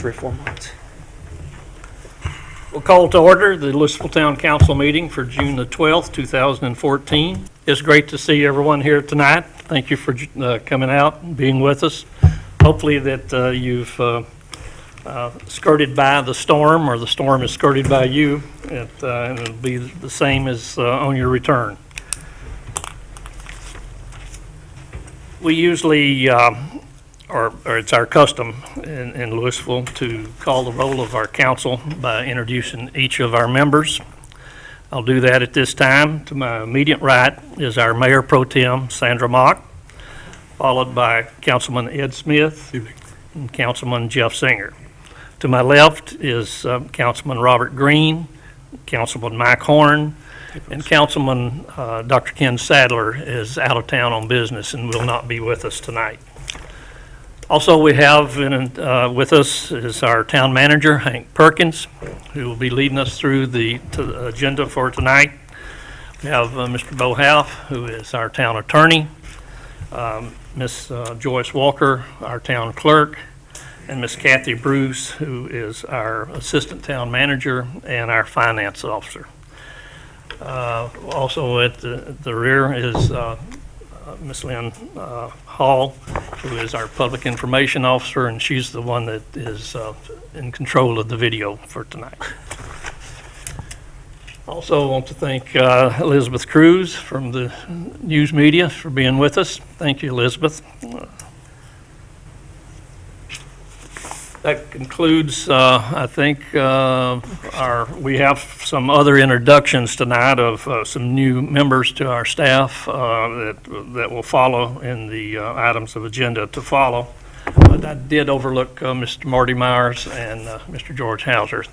3 or 4 months. We'll call to order the Lewisville Town Council meeting for June the 12th, 2014. It's great to see everyone here tonight. Thank you for coming out and being with us. Hopefully that you've skirted by the storm, or the storm has skirted by you, and it'll be the same as on your return. We usually, or it's our custom in Lewisville to call the roll of our council by introducing each of our members. I'll do that at this time. To my immediate right is our Mayor Pro Tem, Sandra Mock, followed by Councilman Ed Smith and Councilman Jeff Singer. To my left is Councilman Robert Green, Councilman Mike Horn, and Councilman Dr. Ken Sadler is out of town on business and will not be with us tonight. Also, we have with us is our town manager, Hank Perkins, who will be leading us through the agenda for tonight. We have Mr. Bo Half, who is our town attorney, Miss Joyce Walker, our town clerk, and Miss Kathy Bruce, who is our assistant town manager and our finance officer. Also at the rear is Miss Lynn Hall, who is our public information officer, and she's the one that is in control of the video for tonight. Also want to thank Elizabeth Cruz from the news media for being with us. Thank you, Elizabeth. That concludes, I think, we have some other introductions tonight of some new members to our staff that will follow in the items of agenda to follow. But I did overlook Mr. Marty Myers and Mr. George Hauser.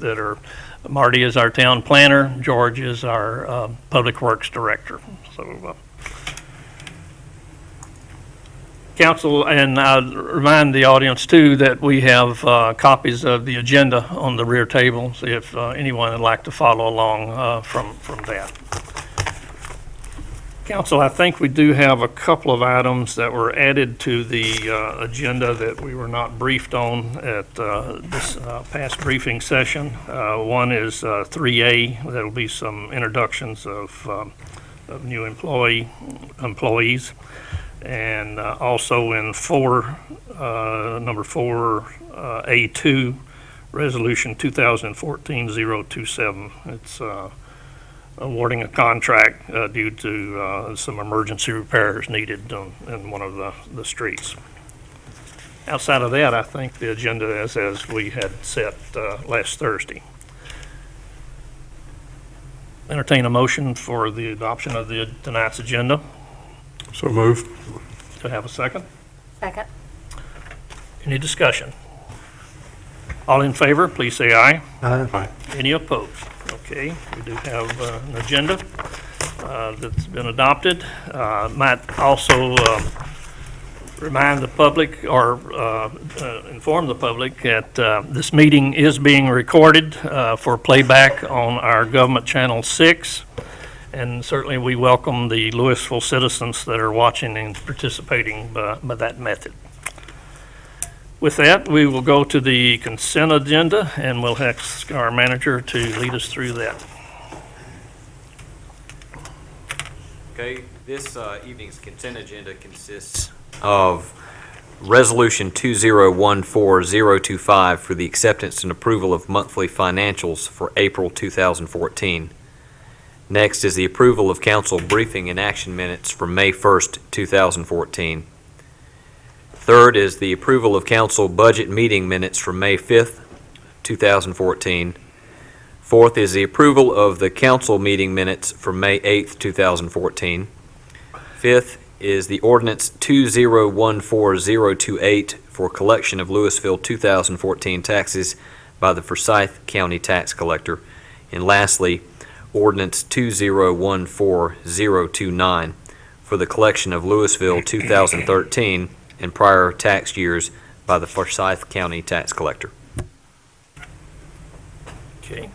Marty is our town planner, George is our public works director. So. Council, and I remind the audience too that we have copies of the agenda on the rear tables if anyone would like to follow along from that. Council, I think we do have a couple of items that were added to the agenda that we were not briefed on at this past briefing session. One is 3A. That'll be some introductions of new employees. And also in number 4, A2, Resolution 2014-027. It's awarding a contract due to some emergency repairs needed in one of the streets. Outside of that, I think the agenda is as we had set last Thursday. Entertain a motion for the adoption of tonight's agenda. So moved. Do I have a second? Second. Any discussion? All in favor, please say aye. Aye. Any opposed? Okay, we do have an agenda that's been adopted. Might also remind the public or inform the public that this meeting is being recorded for playback on our government channel 6. And certainly we welcome the Lewisville citizens that are watching and participating by that method. With that, we will go to the consent agenda, and we'll ask our manager to lead us through that. Okay, this evening's consent agenda consists of Resolution 2014-025 for the acceptance and approval of monthly financials for April 2014. Next is the approval of council briefing and action minutes for May 1st, 2014. Third is the approval of council budget meeting minutes for May 5th, 2014. Fourth is the approval of the council meeting minutes for May 8th, 2014. Fifth is the ordinance 2014-028 for collection of Lewisville 2014 taxes by the Forsyth County Tax Collector. And lastly, Ordinance 2014-029 for the collection of Lewisville 2013 and prior tax years by the Forsyth County Tax Collector. Okay.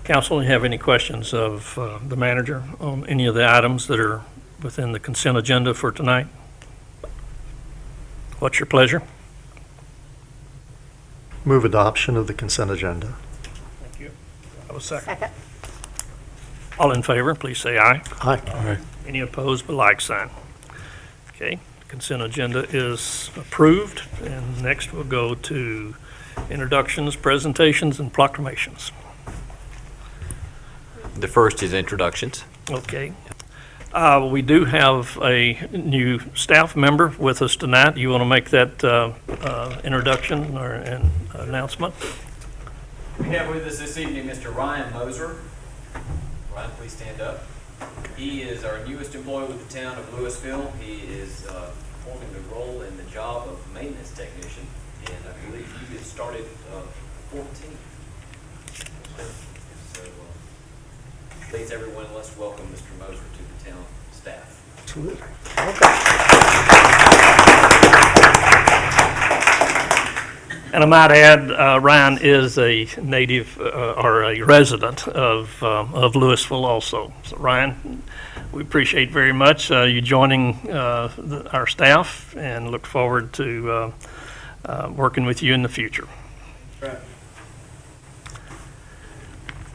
Council, do you have any questions of the manager on any of the items that are within the consent agenda for tonight? What's your pleasure? Move adoption of the consent agenda. Thank you. Have a second. Second. All in favor, please say aye. Aye. Any opposed, but like sign. Okay, consent agenda is approved, and next we'll go to introductions, presentations, and proclamations. The first is introductions. Okay. We do have a new staff member with us tonight. You want to make that introduction or an announcement? We have with us this evening Mr. Ryan Moser. Ryan, please stand up. He is our newest employee with the town of Lewisville. He is performing the role in the job of maintenance technician, and I believe he gets started 14. So please, everyone, let's welcome Mr. Moser to the town staff. And I might add, Ryan is a native or a resident of Lewisville also. So Ryan, we appreciate very much you joining our staff and look forward to working with you in the future. Right.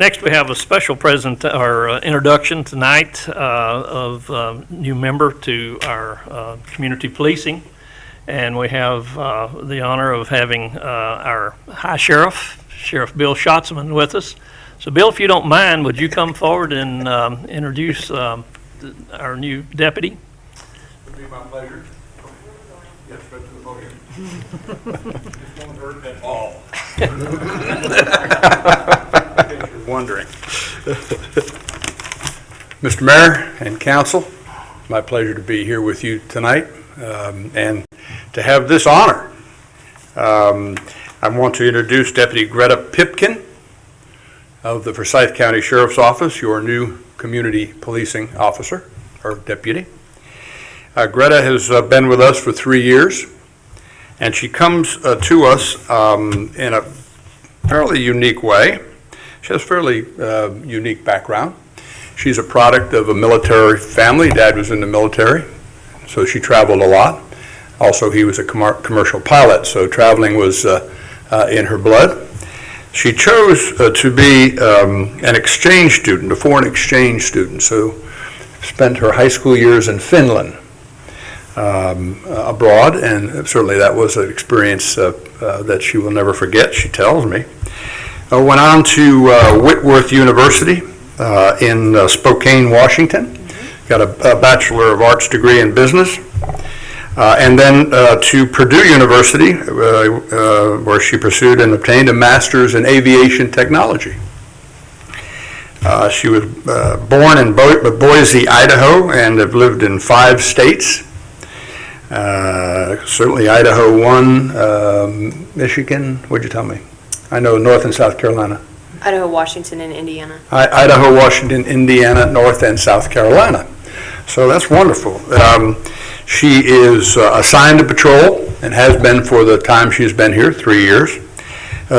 Next, we have a special introduction tonight of a new member to our community policing. And we have the honor of having our High Sheriff, Sheriff Bill Schatzman, with us. So, Bill, if you don't mind, would you come forward and introduce our new deputy? It would be my pleasure. Yes, right to the podium. This won't hurt at all. In case you're wondering. Mr. Mayor and Council, my pleasure to be here with you tonight and to have this honor. I want to introduce Deputy Greta Pipkin of the Forsyth County Sheriff's Office, your new community policing officer or deputy. Greta has been with us for 3 years, and she comes to us in a fairly unique way. She has a fairly unique background. She's a product of a military family. Dad was in the military, so she traveled a lot. Also, he was a commercial pilot, so traveling was in her blood. She chose to be an exchange student, a foreign exchange student, so spent her high school years in Finland abroad, and certainly that was an experience that she will never forget, she tells me. Went on to Whitworth University in Spokane, Washington, got a Bachelor of Arts degree in business. And then to Purdue University, where she pursued and obtained a master's in aviation technology. She was born in Boise, Idaho, and have lived in 5 states. Certainly Idaho 1, Michigan, what'd you tell me? I know North and South Carolina. Idaho, Washington, and Indiana. Idaho, Washington, Indiana, North and South Carolina. So that's wonderful. She is assigned to patrol and has been for the time she's been here, 3 years.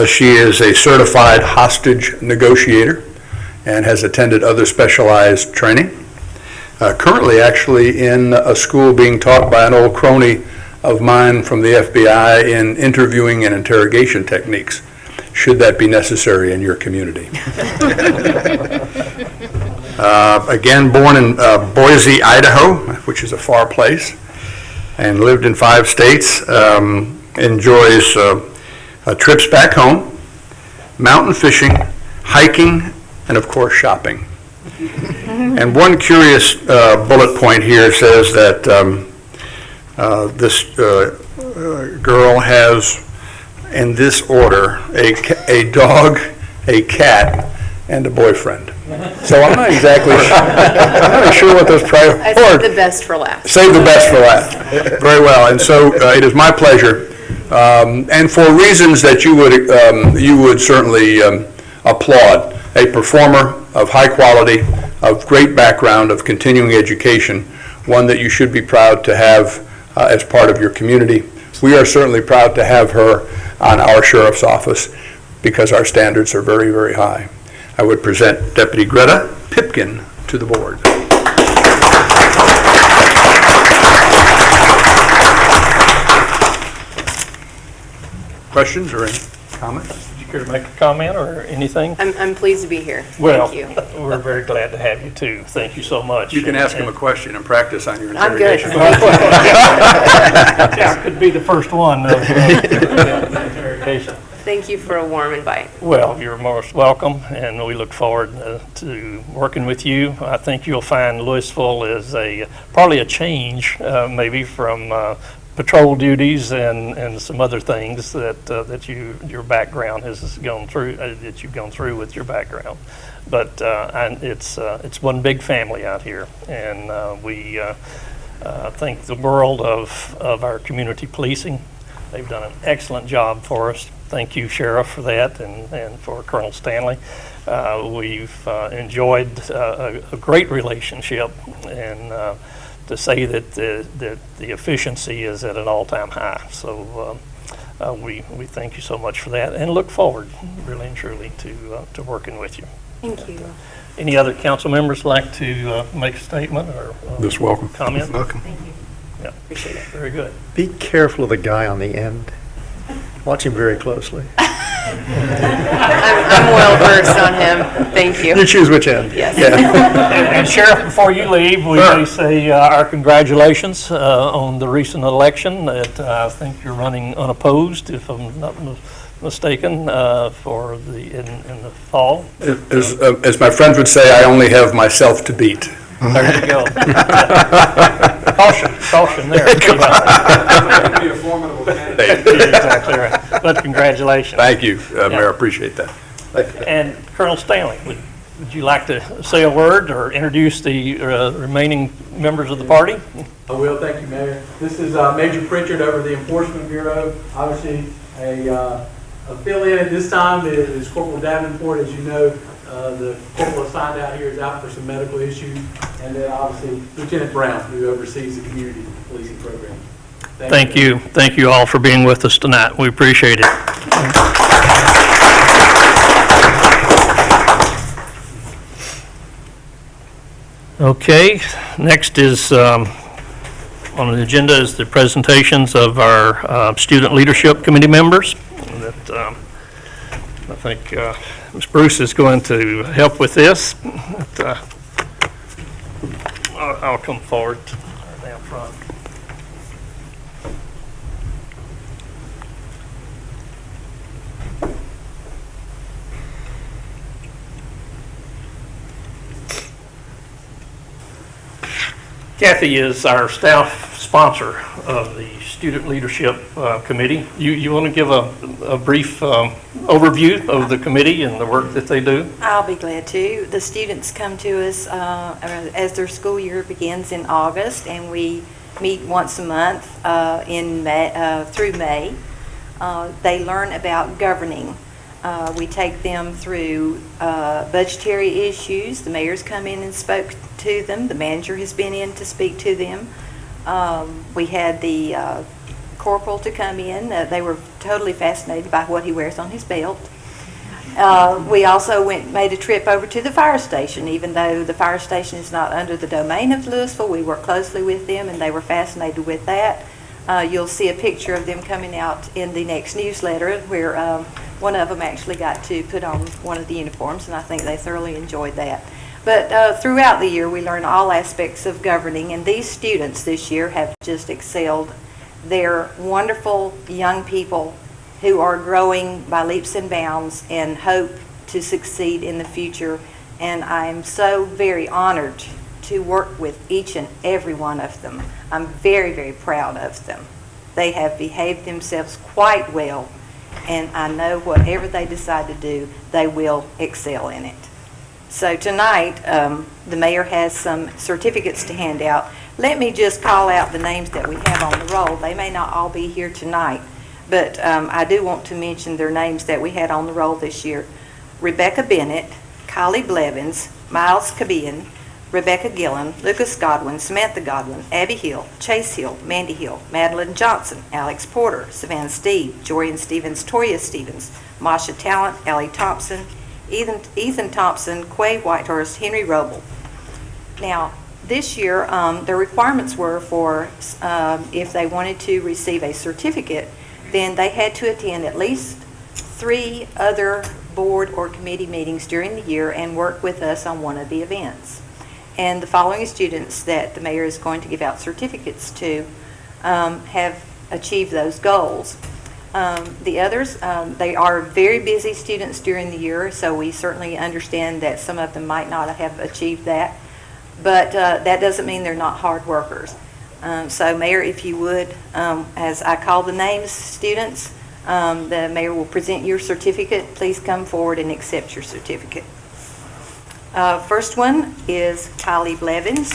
She is a certified hostage negotiator and has attended other specialized training. Currently actually in a school being taught by an old crony of mine from the FBI in interviewing and interrogation techniques, should that be necessary in your community. Again, born in Boise, Idaho, which is a far place, and lived in 5 states, enjoys trips back home, mountain fishing, hiking, and of course shopping. And one curious bullet point here says that this girl has, in this order, a dog, a cat, and a boyfriend. So I'm not exactly sure what those priorities I saved the best for last. Save the best for last. Very well. And so it is my pleasure, and for reasons that you would certainly applaud, a performer of high quality, of great background, of continuing education, one that you should be proud to have as part of your community. We are certainly proud to have her on our sheriff's office because our standards are very, very high. I would present Deputy Greta Pipkin to the board. questions or any comments? Would you care to make a comment or anything? I'm pleased to be here. Well, Thank you. we're very glad to have you too. Thank you so much. You can ask him a question and practice on your I'm good. interrogation. Yeah, could be the first one of the interrogation. Thank you for a warm invite. Well, you're most welcome, and we look forward to working with you. I think you'll find Lewisville is probably a change, maybe from patrol duties and some other things that your background has gone through, that you've gone through with your background. But and it's one big family out here, and we think the world of our community policing. They've done an excellent job for us. Thank you, Sheriff, for that, and for Colonel Stanley. We've enjoyed a great relationship, and to say that the efficiency is at an all-time high. So we thank you so much for that, and look forward, really and truly, to working with you. Thank you. Any other council members like to make a statement or Just welcome. comment? Welcome. Thank you. Yeah, Appreciate it. very good. Be careful of the guy on the end. Watch him very closely. I'm well versed on him. Thank you. You choose which end. Yes. And Sheriff, before you leave, we may say our congratulations on the recent election. That I think you're running unopposed, if I'm not mistaken, for in the fall. As my friends would say, I only have myself to beat. There you go. Caution there. Be a formidable candidate. Exactly right. But congratulations. Thank you, Mayor, I appreciate that. And Colonel Stanley, would you like to say a word or introduce the remaining members of the party? I will, thank you, Mayor. This is Major Pritchard over the Enforcement Bureau. Obviously, a fill-in at this time is Corporal Davenport. As you know, the corporal assigned out here is out for some medical issues. And then obviously Lieutenant Brown, who oversees the community policing program. Thank you. Thank you all for being with us tonight. We appreciate it. Okay, next is on the agenda is the presentations of our Student Leadership Committee members. That, I think Ms. Bruce is going to help with this. But, I'll come forward down front. Kathy is our staff sponsor of the Student Leadership Committee. You want to give a brief overview of the committee and the work that they do? I'll be glad to. The students come to us as their school year begins in August, and we meet once a month in May, through May. They learn about governing. We take them through budgetary issues. The mayor's come in and spoke to them. The manager has been in to speak to them. We had the corporal to come in. They were totally fascinated by what he wears on his belt. We also made a trip over to the fire station. Even though the fire station is not under the domain of Lewisville, we work closely with them, and they were fascinated with that. You'll see a picture of them coming out in the next newsletter, where one of them actually got to put on one of the uniforms, and I think they thoroughly enjoyed that. But throughout the year, we learn all aspects of governing, and these students this year have just excelled. They're wonderful young people who are growing by leaps and bounds and hope to succeed in the future. And I'm so very honored to work with each and every one of them. I'm very, very proud of them. They have behaved themselves quite well, and I know whatever they decide to do, they will excel in it. So tonight, the mayor has some certificates to hand out. Let me just call out the names that we have on the roll. They may not all be here tonight, but I do want to mention their names that we had on the roll this year. Rebecca Bennett, Kylie Blevins, Miles Cabian, Rebecca Gillen, Lucas Godwin, Samantha Godwin, Abby Hill, Chase Hill, Mandy Hill, Madeline Johnson, Alex Porter, Savannah Steve, Jorian Stevens, Toya Stevens, Masha Talent, Allie Thompson, Ethan Thompson, Quay Whitehurst, Henry Roble. Now, this year, the requirements were for if they wanted to receive a certificate, then they had to attend at least 3 other board or committee meetings during the year and work with us on one of the events. And the following students that the mayor is going to give out certificates to have achieved those goals. The others, they are very busy students during the year, so we certainly understand that some of them might not have achieved that, but that doesn't mean they're not hard workers. So Mayor, if you would, as I call the names, students, the mayor will present your certificate. Please come forward and accept your certificate. First one is Kylie Blevins.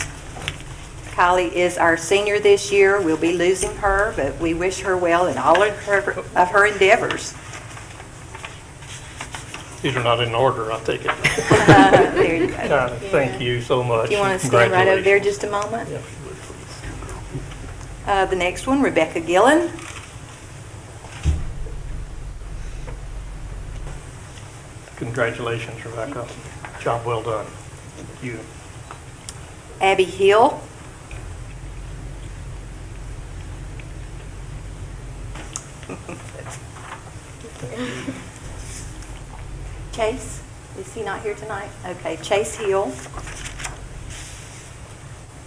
Kylie is our senior this year. We'll be losing her, but we wish her well in all of her endeavors. These are not in order, I take it. There you go. Thank you so much. Do you want to stand right over there Congratulations. just a moment? Yes, you would, please. The next one, Rebecca Gillen. Congratulations, Rebecca. Job well done. Thank you. Abby Hill. Chase, is he not here tonight? Okay, Chase Hill.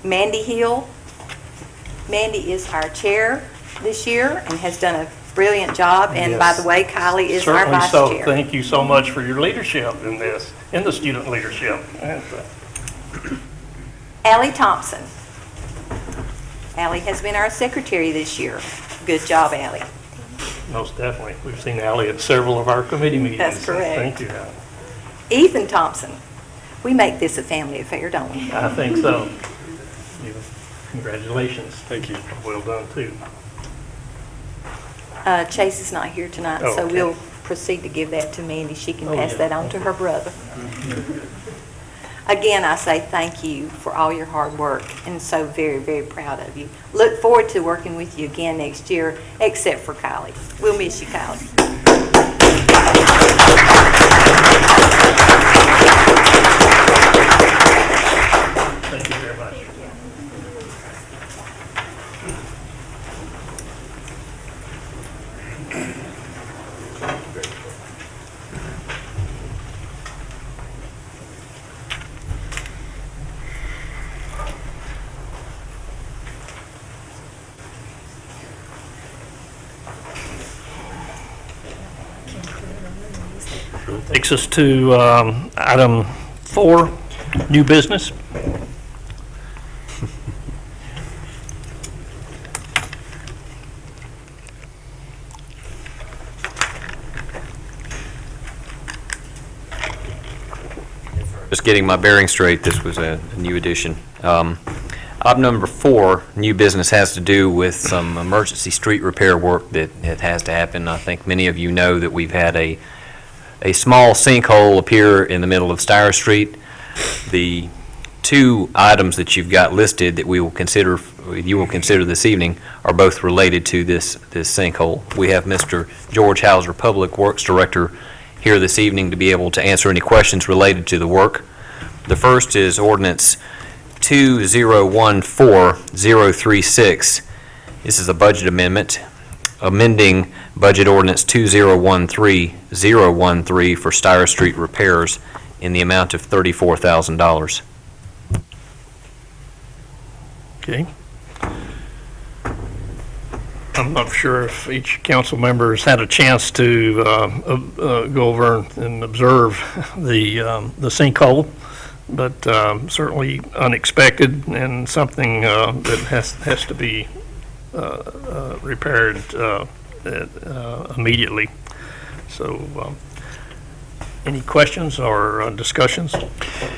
Mandy Hill. Mandy is our chair this year and has done a brilliant job. And by Yes. the way, Kylie is our Certainly vice so. chair. Thank you so much for your leadership in this, in the student leadership. And, Allie Thompson. Allie has been our secretary this year. Good job, Allie. most definitely. We've seen Ally at several of our committee meetings. That's correct. Thank you, Ally. Ethan Thompson. We make this a family affair, don't we? I think so. Congratulations. Thank you. Well done, too. Chase is not here tonight, Oh, so okay. we'll proceed to give that to Mandy. She can Oh, pass yeah. that on to her brother. Again, I say thank you for all your hard work, and so very, very proud of you. Look forward to working with you again next year, except for Kylie. We'll miss you, Kylie. Thank you very much. Takes us to item 4, new business. Just getting my bearing straight, this was a new addition. Item number 4, new business, has to do with some emergency street repair work that has to happen. I think many of you know that we've had a small sinkhole appear in the middle of Styer Street. The 2 items that you've got listed that you will consider this evening are both related to this sinkhole. We have Mr. George Hauser, Public Works Director, here this evening to be able to answer any questions related to the work. The first is ordinance 2014-036. This is a budget amendment, amending budget ordinance 2013-013 for Styer Street repairs in the amount of $34,000. Okay. I'm not sure if each council member has had a chance to go over and observe the sinkhole, but certainly unexpected and something that has to be repaired immediately. So, any questions or discussions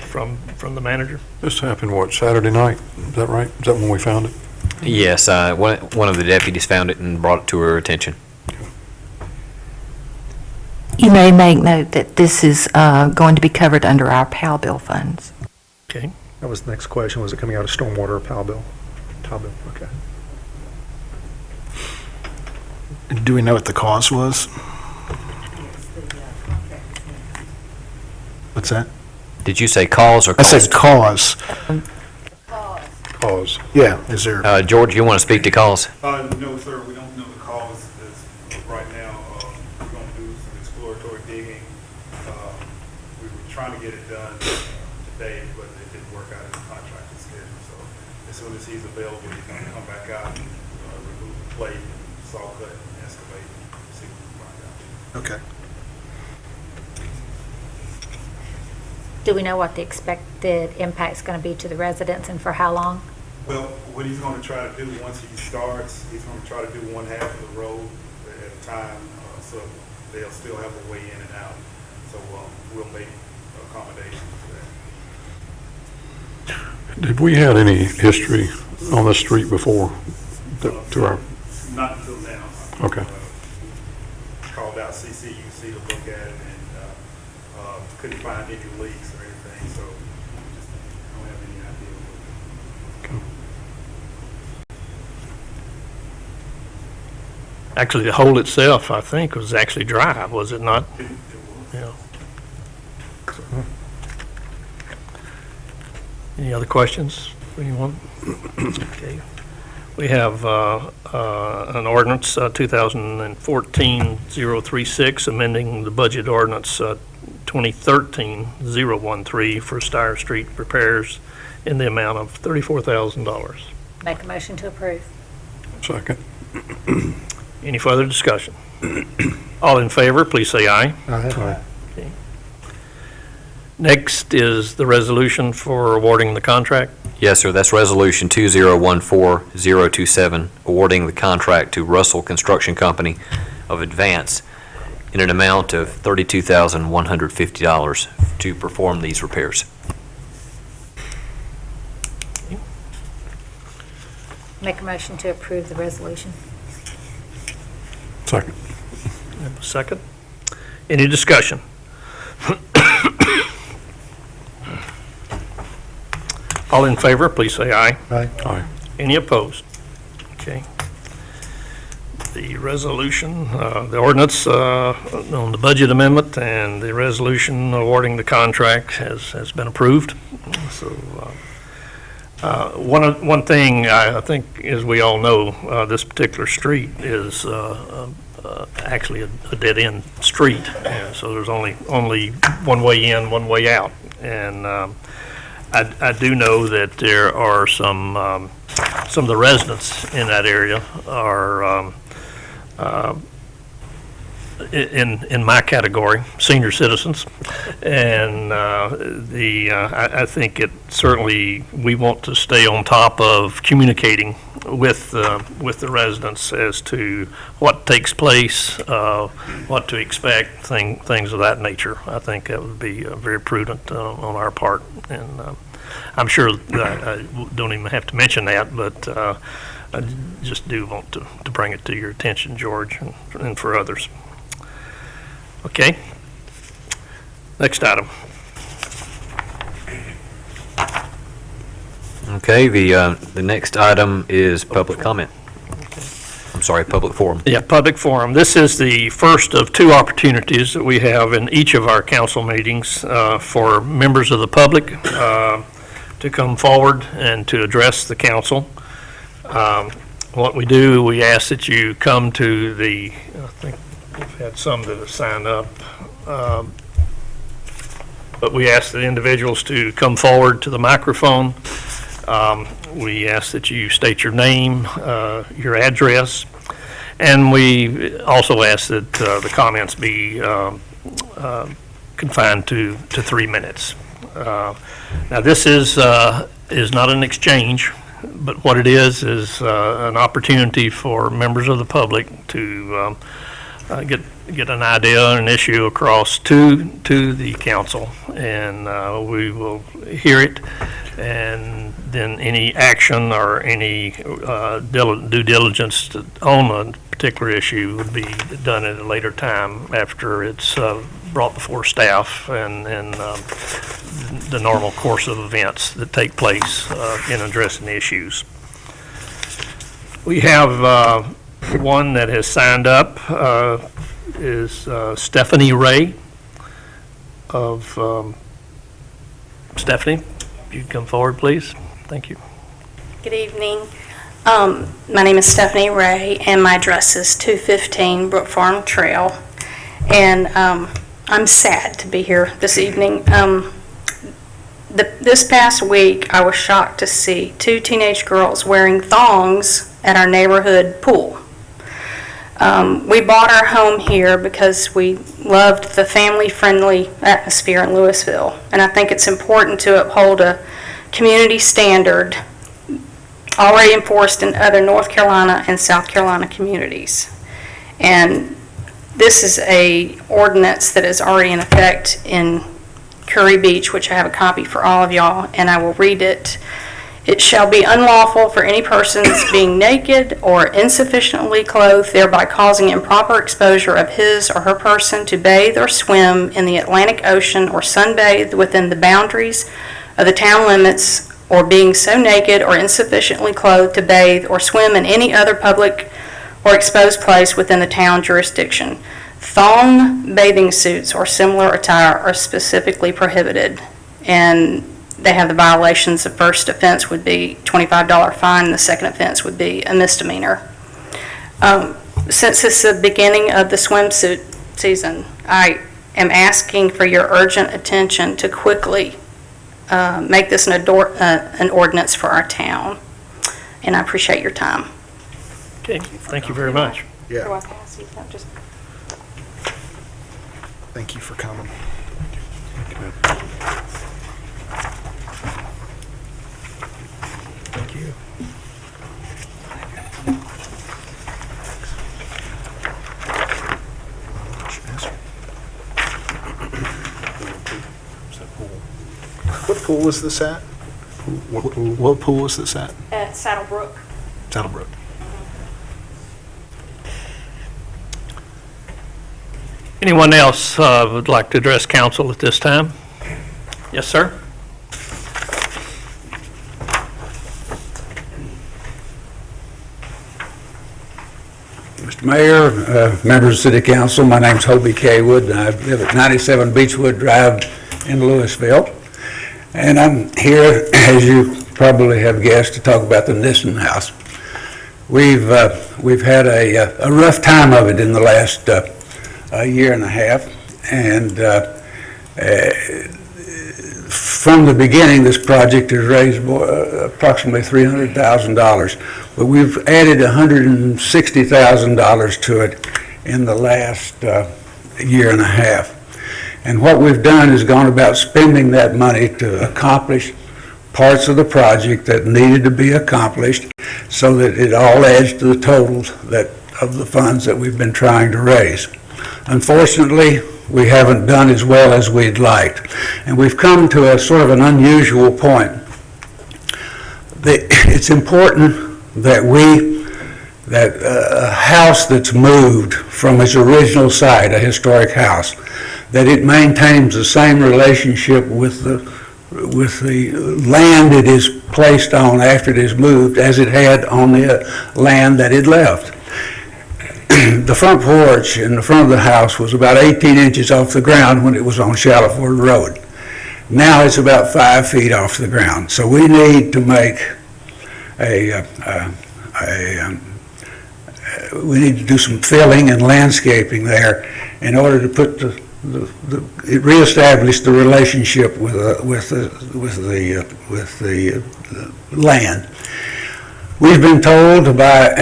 from the manager? This happened, what, Saturday night? Is that right? Is that when we found it? Yes, one of the deputies found it and brought it to her attention. You may make note that this is going to be covered under our PAL bill funds. Okay. That was the next question. Was it coming out of stormwater or PAL bill? PAL bill, okay. Do we know what the cause was? What's that? Did you say cause or I cost? said cause. Cause. Yeah, is there, George, you want to speak to cause? No, sir, we don't know the cause. to get it done today, but it didn't work out in the contracted schedule. So as soon as he's available, he's going to come back out and remove the plate, saw cut, and excavate, and see what we can find out. Okay. Do we know what the expected impact's going to be to the residents and for how long? Well, what he's going to try to do once he starts, he's going to try to do one half of the road at a time, so they'll still have a way in and out. So we'll make accommodations for that. Did we have any history on the street before? To our, Not until now. okay. Called out CCUC to look at it and couldn't find any leaks or anything, so we just don't have any idea. Okay. Actually, the hole itself, I think, was actually dry, was it not? It was. Yeah. Any other questions for anyone? Okay. We have an ordinance, 2014-036, amending the budget ordinance 2013-013 for Stire Street repairs in the amount of $34,000. Make a motion to approve. Second. Any further discussion? All in favor, please say aye. Aye. Okay. Next is the resolution for awarding the contract. Yes, sir. That's Resolution 2014-027, awarding the contract to Russell Construction Company of Advance in an amount of $32,150 to perform these repairs. Make a motion to approve the resolution. Second. Second. Any discussion? All in favor, please say aye. Aye. Aye. Any opposed? Okay. The resolution, the ordinance on the budget amendment and the resolution awarding the contract has been approved. So one thing I think, as we all know, this particular street is actually a dead-end street. And so there's only one way in, one way out. And I do know that there are some of the residents in that area are in my category, senior citizens, and I think it certainly, we want to stay on top of communicating with the residents as to what takes place, what to expect, things of that nature. I think that would be very prudent on our part, and I'm sure that I don't even have to mention that, but I just do want to bring it to your attention, George, and for others. Okay. Next item. Okay, the next item is public comment. I'm sorry, public forum. Yeah, public forum. This is the first of two opportunities that we have in each of our council meetings for members of the public to come forward and to address the council. What we do, we ask that you come to I think we've had some that have signed up, but we ask the individuals to come forward to the microphone. We ask that you state your name, your address, and we also ask that the comments be confined to 3 minutes. Now, this is not an exchange, but what it is an opportunity for members of the public to get an idea, an issue across to the council, and we will hear it, and then any action or any due diligence on a particular issue would be done at a later time after it's brought before staff and the normal course of events that take place in addressing the issues. We have one that has signed up, is Stephanie Ray of, Stephanie, you come forward, please. Thank you. Good evening. My name is Stephanie Ray, and my address is 215 Brook Farm Trail. And I'm sad to be here this evening. This past week, I was shocked to see 2 teenage girls wearing thongs at our neighborhood pool. We bought our home here because we loved the family-friendly atmosphere in Lewisville, and I think it's important to uphold a community standard already enforced in other North Carolina and South Carolina communities. And this is a ordinance that is already in effect in Curry Beach, which I have a copy for all of y'all, and I will read it. It shall be unlawful for any persons being naked or insufficiently clothed, thereby causing improper exposure of his or her person, to bathe or swim in the Atlantic Ocean or sunbathe within the boundaries of the town limits, or being so naked or insufficiently clothed to bathe or swim in any other public or exposed place within the town jurisdiction. Thong bathing suits or similar attire are specifically prohibited, and they have the violations. The first offense would be $25 fine, and the second offense would be a misdemeanor. Since it's the beginning of the swimsuit season, I am asking for your urgent attention to quickly make this an ordinance for our town, and I appreciate your time. Okay, thank you very much. Yeah. Do I pass these? No, just- Thank you for coming. Thank you. What pool is this at? What pool is this at? At Saddlebrook. Saddlebrook. Anyone else would like to address council at this time? Yes, sir? Mr. Mayor, members of City Council, my name's Hobie Kaywood, and I live at 97 Beechwood Drive in Lewisville. And I'm here, as you probably have guessed, to talk about the Nissen House. We've had a rough time of it in the last year and a half, and from the beginning, this project has raised approximately $300,000, but we've added $160,000 to it in the last year and a half. And what we've done is gone about spending that money to accomplish parts of the project that needed to be accomplished, so that it all adds to the totals of the funds that we've been trying to raise. Unfortunately, we haven't done as well as we'd liked, and we've come to a sort of an unusual point. It's important that a house that's moved from its original site, a historic house, that it maintains the same relationship with the land it is placed on after it is moved as it had on the land that it left. The front porch in the front of the house was about 18 inches off the ground when it was on Shallowford Road. Now it's about 5 feet off the ground. So we need to make we need to do some filling and landscaping there in order to put reestablish the relationship with the land. We've been told by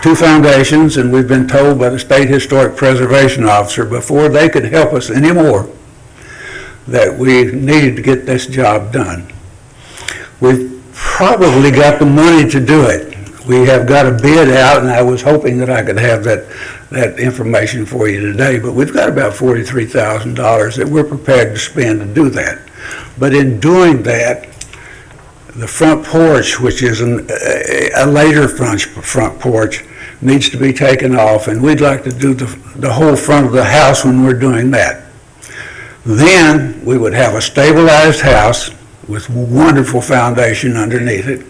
2 foundations, and we've been told by the State Historic Preservation Officer before they could help us anymore, that we needed to get this job done. We've probably got the money to do it. We have got a bid out, and I was hoping that I could have that information for you today, but we've got about $43,000 that we're prepared to spend to do that. But in doing that, the front porch, which is a later front porch, needs to be taken off, and we'd like to do the whole front of the house when we're doing that. Then we would have a stabilized house with wonderful foundation underneath it.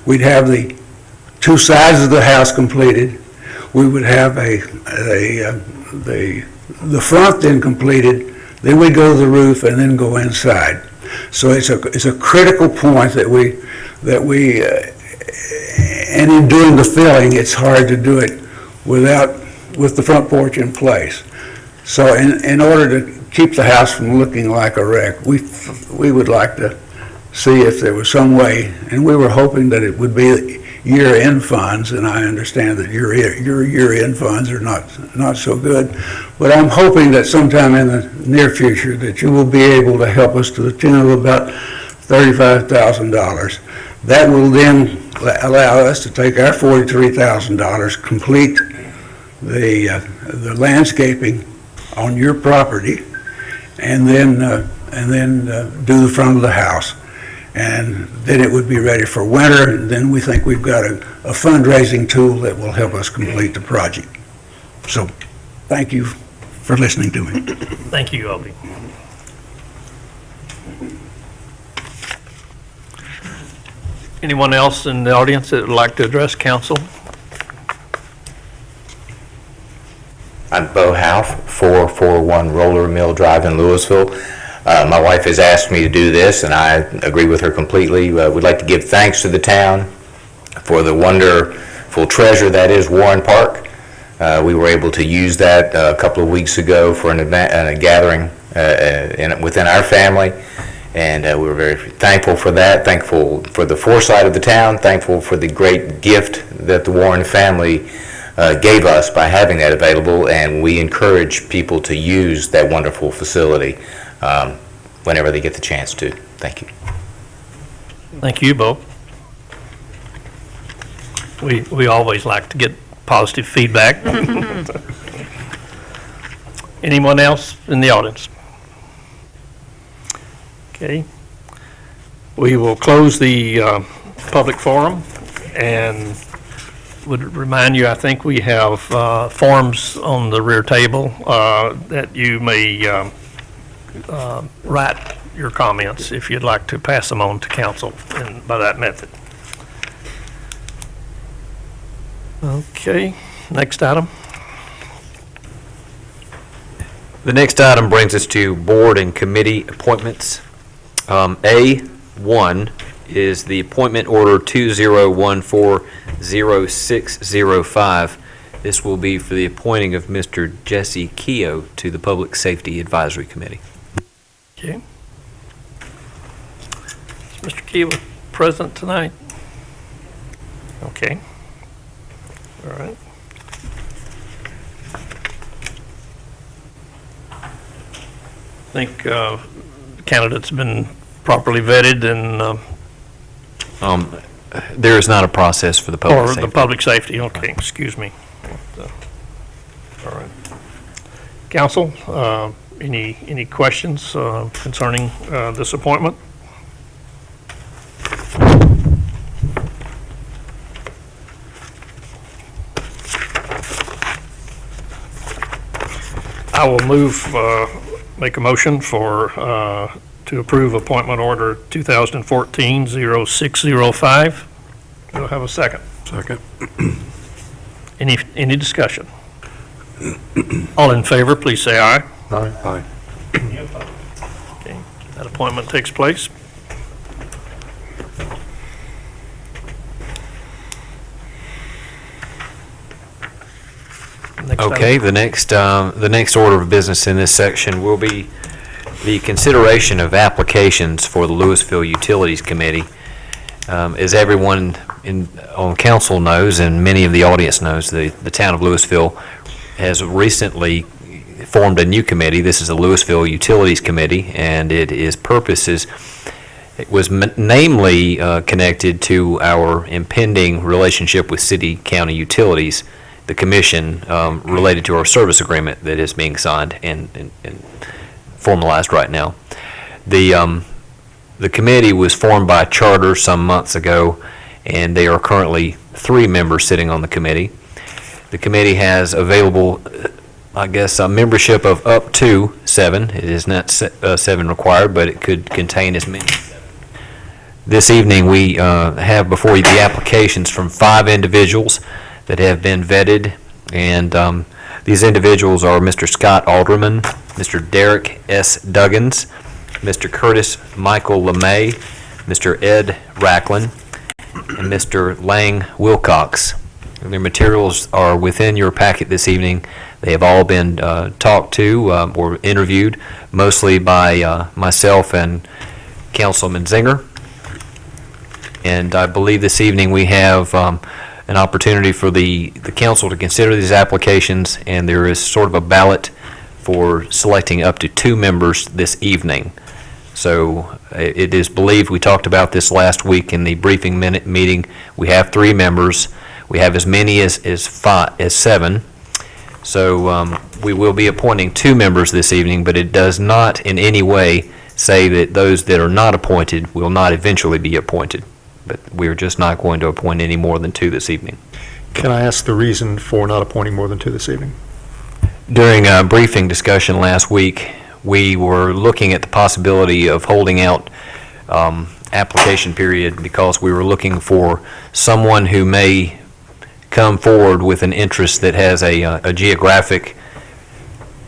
We'd have the 2 sides of the house completed. We would have the front then completed. Then we go to the roof and then go inside. So it's a critical point that we and in doing the filling, it's hard to do it with the front porch in place. So in order keep the house from looking like a wreck. We would like to see if there was some way, and we were hoping that it would be year-end funds, and I understand that your year-end funds are not so good, but I'm hoping that sometime in the near future that you will be able to help us to the tune of about $35,000. That will then allow us to take our $43,000, complete the landscaping on your property, and then do the front of the house. And then it would be ready for winter, and then we think we've got a fundraising tool that will help us complete the project. So, thank you for listening to me. Thank you, Obie. Anyone else in the audience that would like to address council? I'm Bo Half, 441 Roller Mill Drive in Lewisville. My wife has asked me to do this, and I agree with her completely. We'd like to give thanks to the town for the wonderful treasure that is Warren Park. We were able to use that a couple of weeks ago for a gathering within our family, and we were very thankful for that, thankful for the foresight of the town, thankful for the great gift that the Warren family gave us by having that available, and we encourage people to use that wonderful facility whenever they get the chance to. Thank you. Thank you, Bo. We always like to get positive feedback. Anyone else in the audience? Okay. We will close the public forum and would remind you, I think we have forms on the rear table that you may write your comments if you'd like to pass them on to council by that method. Okay, next item. The next item brings us to board and committee appointments. A1 is the appointment order 2014-0605. This will be for the appointing of Mr. Jesse Keogh to the Public Safety Advisory Committee. Okay. Is Mr. Keogh present tonight? Okay. All right. I think the candidate's been properly vetted and there is not a process for the public safety. the public safety, okay, excuse me. All right. Council, any questions concerning this appointment? I will make a motion to approve appointment order 2014-0605. Do I have a second? Second. Any discussion? All in favor, please say aye. Aye. Aye. Any opposed? Okay, that appointment takes place. Okay, the next order of business in this section will be the consideration of applications for the Lewisville Utilities Committee. As everyone on council knows, and many of the audience knows, the town of Lewisville has recently formed a new committee. This is the Lewisville Utilities Committee, and it was namely connected to our impending relationship with city-county utilities, the commission, related to our service agreement that is being signed and formalized right now. The committee was formed by charter some months ago, and they are currently 3 members sitting on the committee. The committee has available, I guess, a membership of up to 7. It is not 7 required, but it could contain as many. This evening, we have before you the applications from 5 individuals that have been vetted, and these individuals are Mr. Scott Alderman, Mr. Derek S. Duggins, Mr. Curtis Michael LeMay, Mr. Ed Racklin, and Mr. Lang Wilcox. Their materials are within your packet this evening. They have all been talked to or interviewed, mostly by myself and Councilman Zinger. And I believe this evening we have an opportunity for the council to consider these applications, and there is sort of a ballot for selecting up to 2 members this evening. So it is believed, we talked about this last week in the briefing minute meeting, we have 3 members. We have as many as 7. So we will be appointing 2 members this evening, but it does not in any way say that those that are not appointed will not eventually be appointed. But we're just not going to appoint any more than 2 this evening. Can I ask the reason for not appointing more than 2 this evening? During a briefing discussion last week, we were looking at the possibility of holding out application period because we were looking for someone who may come forward with an interest that has a geographic,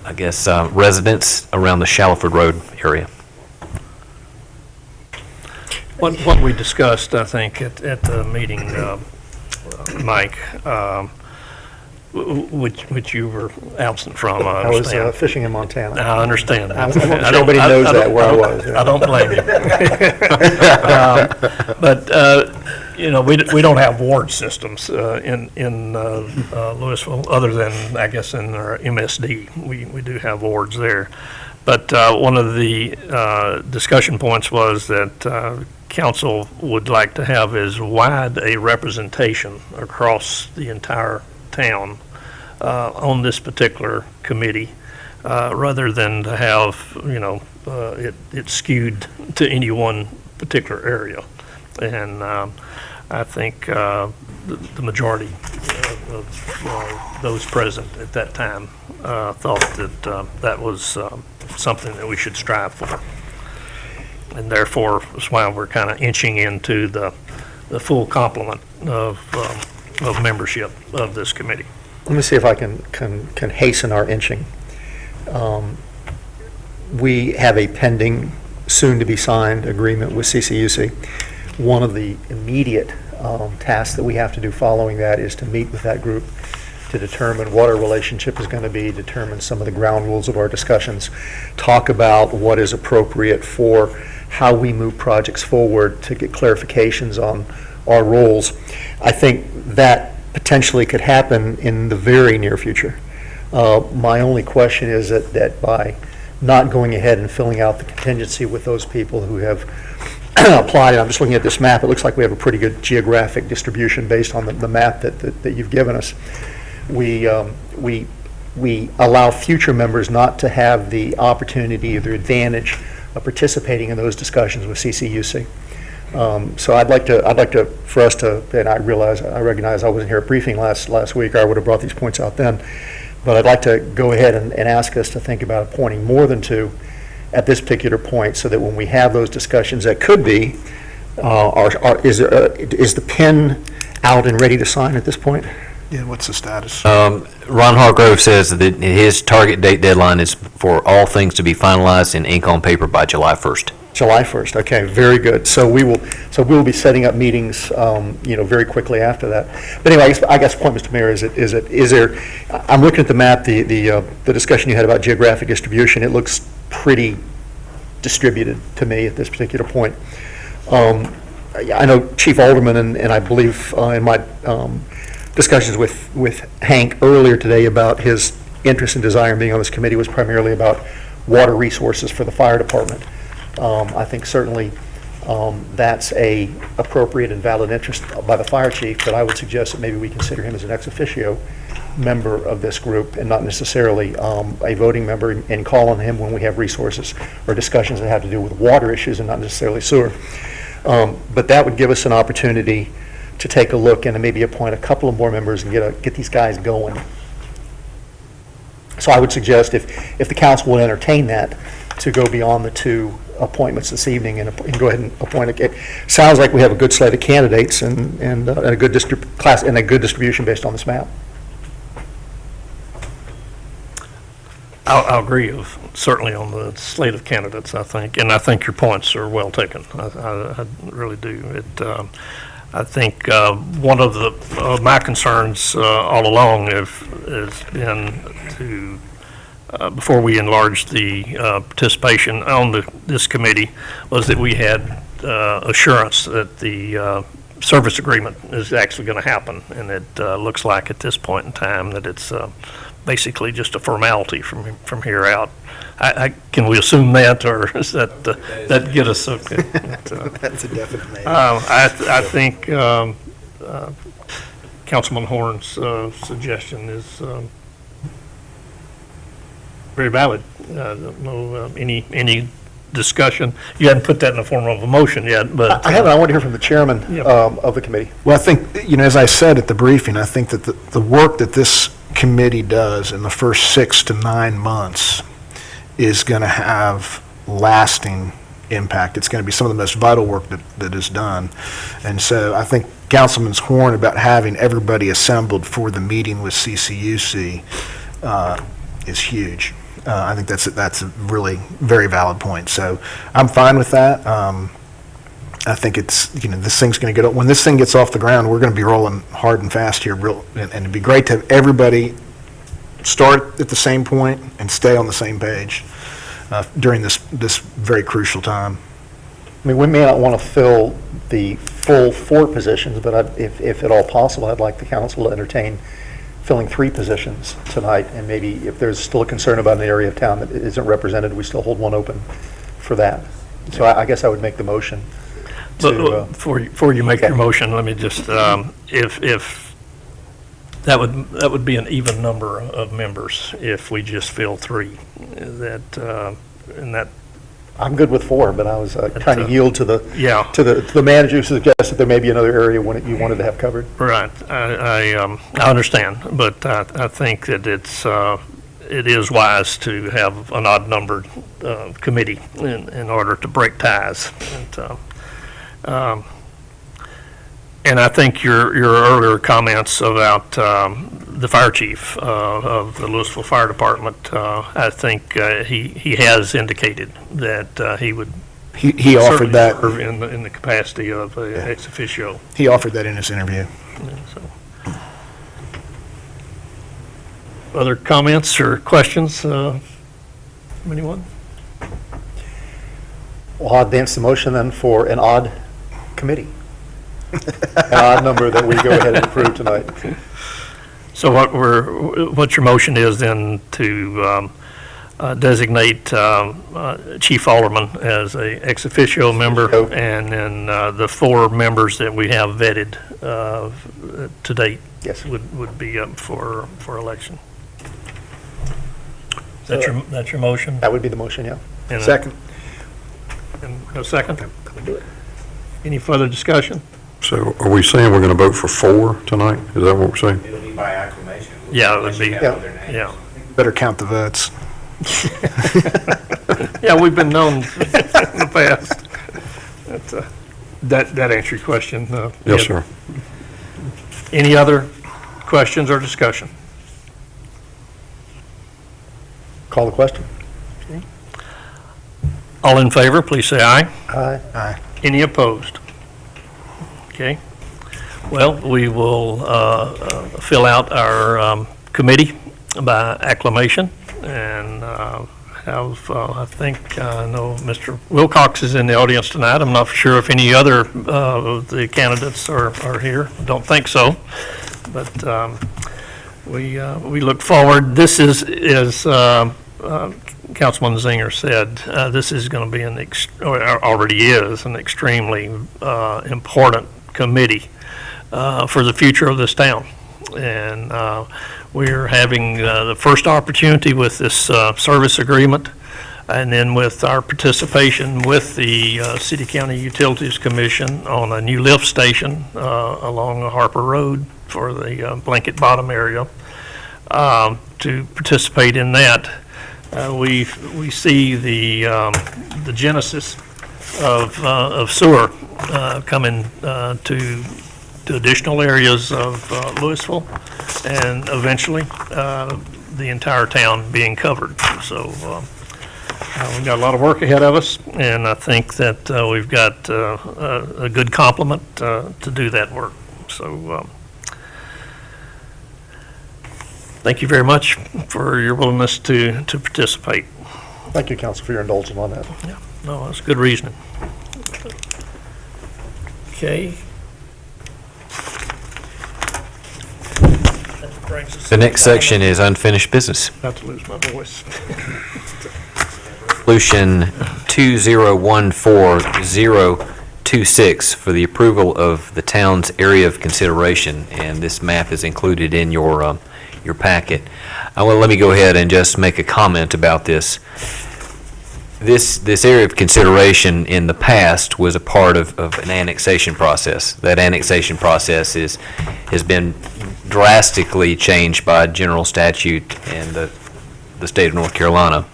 I guess, residence around the Shallowford Road area. What we discussed, I think, at the meeting, Mike, which you were absent from, I I was understand. fishing in Montana. I understand that. Nobody knows that, where I was. I don't blame you. But, you know, we don't have ward systems in Lewisville, other than, I guess, in our MSD. We do have wards there. But one of the discussion points was that council would like to have as wide a representation across the entire town on this particular committee, rather than to have, you know, it skewed to any one particular area. And I think the majority of those present at that time thought that that was something that we should strive for. And therefore, that's why we're kind of inching into the full complement of membership of this committee. Let me see if I can hasten our inching. We have a pending, soon-to-be-signed agreement with CCUC. One of the immediate tasks that we have to do following that is to meet with that group to determine what our relationship is going to be, determine some of the ground rules of our discussions, talk about what is appropriate for how we move projects forward, to get clarifications on our roles. I think that potentially could happen in the very near future. My only question is that by not going ahead and filling out the contingency with those people who have applied, and I'm just looking at this map, it looks like we have a pretty good geographic distribution based on the map that you've given us. We allow future members not to have the opportunity or the advantage of participating in those discussions with CCUC. So I'd like to, for us to, and I recognize I wasn't here at briefing last week, or I would have brought these points out then, but I'd like to go ahead and ask us to think about appointing more than 2 at this particular point, so that when we have those discussions, that could be, is the pen out and ready to sign at this point? Yeah, what's the status? Ron Hargrove says that his target date deadline is for all things to be finalized in ink on paper by July 1st. July 1st, okay, very good. So we will be setting up meetings, very quickly after that. But anyway, I guess the point, Mr. Mayor, is there, I'm looking at the map, the discussion you had about geographic distribution, it looks pretty distributed to me at this particular point. I know Chief Alderman, and I believe in my discussions with Hank earlier today about his interest and desire in being on this committee was primarily about water resources for the fire department. I think certainly that's a appropriate and valid interest by the fire chief, but I would suggest that maybe we consider him as an ex officio member of this group and not necessarily a voting member, and call on him when we have resources or discussions that have to do with water issues and not necessarily sewer. But that would give us an opportunity to take a look and maybe appoint a couple of more members and get these guys going. So I would suggest if the council will entertain that, to go beyond the 2 appointments this evening and go ahead and appoint. It sounds like we have a good slate of candidates and a good distribution based on this map. I'll agree certainly on the slate of candidates, I think, and I think your points are well taken. I really do. I think one of the of my concerns all along has been to, before we enlarged the participation on this committee, was that we had assurance that the service agreement is actually going to happen, and it looks like at this point in time that it's basically just a formality from here out. Can we assume that, or is that get us okay? That's a definite maybe. I think Councilman Horn's suggestion is very valid. No, any discussion? You hadn't put that in the form of a motion yet, but I haven't. I want to hear from the chairman Yep. of the committee. Well, I think, as I said at the briefing, I think that the work that this committee does in the first 6 to 9 months is going to have lasting impact. It's going to be some of the most vital work that is done. And so I think Councilman Horn about having everybody assembled for the meeting with CCUC is huge. I think that's a really very valid point. So I'm fine with that. I think it's, this thing's going to get, when this thing gets off the ground, we're going to be rolling hard and fast here, and it'd be great to have everybody start at the same point and stay on the same page during this very crucial time. I mean, we may not want to fill the full 4 positions, but if at all possible, I'd like the council to entertain filling 3 positions tonight, and maybe if there's still a concern about an area of town that isn't represented, we still hold one open for that. So I guess I would make the motion. But before you make your motion, let me just, if that would be an even number of members if we just fill 3. I'm good with 4, but I was trying to yield to the Yeah. to the manager who suggested there may be another area you wanted to have covered. Right. I understand, but I think that it is wise to have an odd-numbered committee in order to break ties. And I think your earlier comments about the fire chief of the Lewisville Fire Department, I think he has indicated that he would He offered that. serve in the capacity of ex officio. He offered that in his interview. So. Other comments or questions from anyone? Well, I'll advance the motion then for an odd committee. An odd number that we go ahead and approve tonight. So what your motion is then to designate Chief Alderman as a ex officio member, and then the 4 members that we have vetted to date Yes. would be up for election. That's your motion? That would be the motion, yeah. And a- Second. And a second? Any further discussion? So are we saying we're going to vote for 4 tonight? Is that what we're saying? It'll be by acclamation. Yeah, it would be, Yeah. Better count the votes. Yeah, we've been known in the past. That answer your question? Yes, sir. Any other questions or discussion? Call the question. All in favor, please say aye. Aye. Aye. Any opposed? Okay. Well, we will fill out our committee by acclamation, and have, I think, I know Mr. Wilcox is in the audience tonight. I'm not sure if any other of the candidates are here. Don't think so. But we look forward. This is Councilman Zinger said, this is going to be already is an extremely important committee for the future of this town. And we're having the first opportunity with this service agreement, and then with our participation with the City County Utilities Commission on a new lift station along Harper Road for the Blanket Bottom area. To participate in that, we see the genesis of sewer coming to additional areas of Lewisville, and eventually the entire town being covered. So we've got a lot of work ahead of us, and I think that we've got a good complement to do that work. So Thank you very much for your willingness to participate. Thank you, Council, for your indulgence on that. Yeah, no, that's good reasoning. Okay. That brings us The next section is unfinished business. Not to lose my voice. Resolution 2014026 for the approval of the town's area of consideration, and this map is included in your packet. Let me go ahead and just make a comment about this. This area of consideration in the past was a part of an annexation process. That annexation process has been drastically changed by general statute and the state of North Carolina.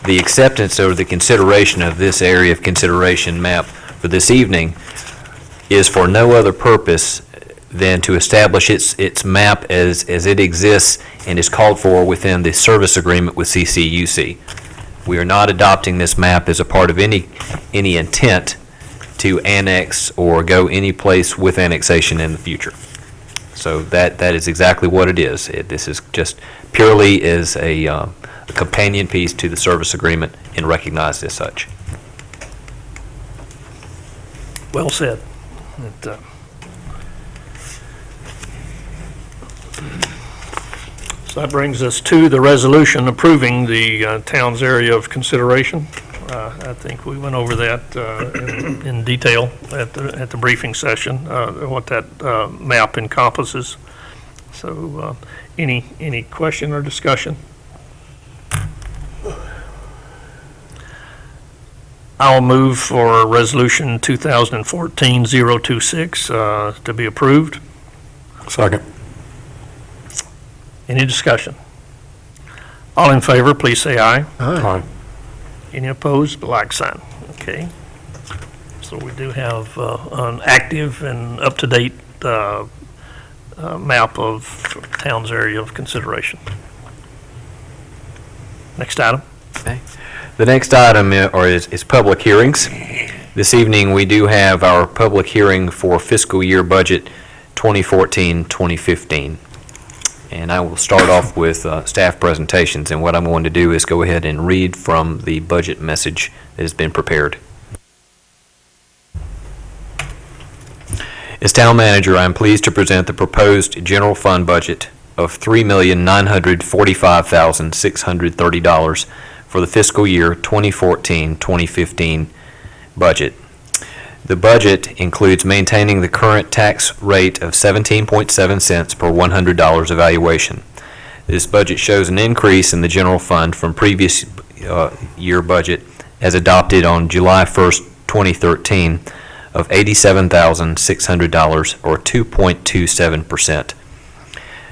The acceptance or the consideration of this area of consideration map for this evening is for no other purpose than to establish its map as it exists and is called for within the service agreement with CCUC. We are not adopting this map as a part of any intent to annex or go any place with annexation in the future. So that is exactly what it is. This is just purely as a companion piece to the service agreement and recognized as such. Well said. So that brings us to the resolution approving the town's area of consideration. I think we went over that in detail at the briefing session, what that map encompasses. So any question or discussion? I'll move for Resolution 2014-026 to be approved. Second. Any discussion? All in favor, please say aye. Aye. Any opposed, like sign. Okay. So we do have an active and up-to-date map of town's area of consideration. Next item. Okay. The next item is public hearings. This evening, we do have our public hearing for fiscal year budget 2014-2015. And I will start off with staff presentations, and what I'm going to do is go ahead and read from the budget message that has been prepared. As town manager, I am pleased to present the proposed general fund budget of $3,945,630 for the fiscal year 2014-2015 budget. The budget includes maintaining the current tax rate of 17.7 cents per $100 evaluation. This budget shows an increase in the general fund from previous year budget as adopted on July 1st, 2013 of $87,600 or 2.27%.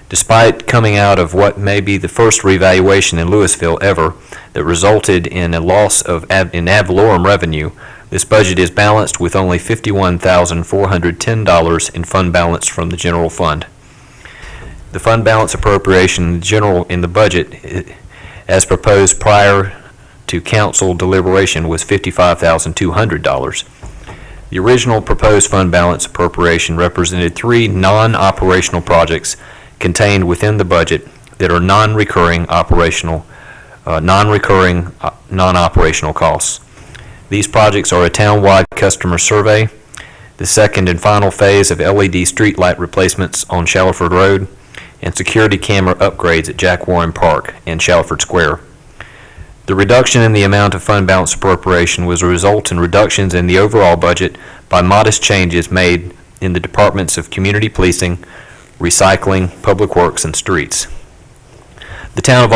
Despite coming out of what may be the first revaluation in Lewisville ever that resulted in a loss in ad valorem revenue, this budget is balanced with only $51,410 in fund balance from the general fund. The fund balance appropriation in the budget, as proposed prior to council deliberation, was $55,200. The original proposed fund balance appropriation represented 3 non-operational projects contained within the budget that are non-recurring non-operational costs. These projects are a town-wide customer survey, the second and final phase of LED streetlight replacements on Shallowford Road, and security camera upgrades at Jack Warren Park and Shallowford Square. The reduction in the amount of fund balance appropriation was a result in reductions in the overall budget by modest changes made in the departments of community policing, recycling, public works, and streets. The town of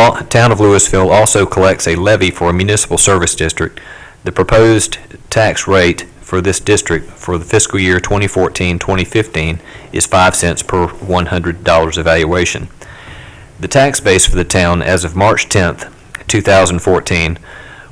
Lewisville also collects a levy for a municipal service district. The proposed tax rate for this district for the fiscal year 2014-2015 is 5 cents per $100 evaluation. The tax base for the town as of March 10th, 2014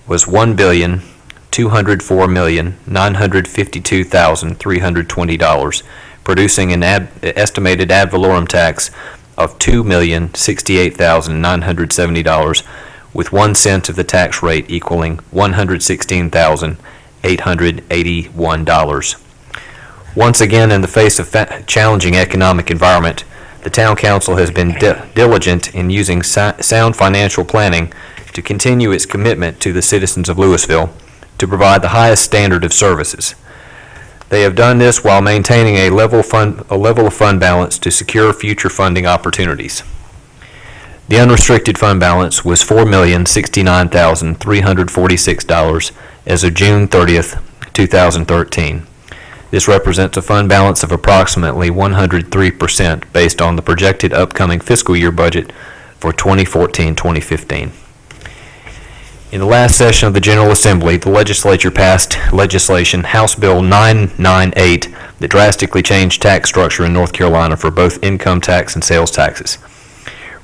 was $1,204,952,320, producing an estimated ad valorem tax of $2,068,970, with 1 cent of the tax rate equaling $116,881. Once again, in the face of challenging economic environment, the town council has been diligent in using sound financial planning to continue its commitment to the citizens of Lewisville to provide the highest standard of services. They have done this while maintaining a level of fund balance to secure future funding opportunities. The unrestricted fund balance was $4,069,346 as of June 30th, 2013. This represents a fund balance of approximately 103% based on the projected upcoming fiscal year budget for 2014-2015. In the last session of the General Assembly, the legislature passed legislation, House Bill 998, that drastically changed tax structure in North Carolina for both income tax and sales taxes.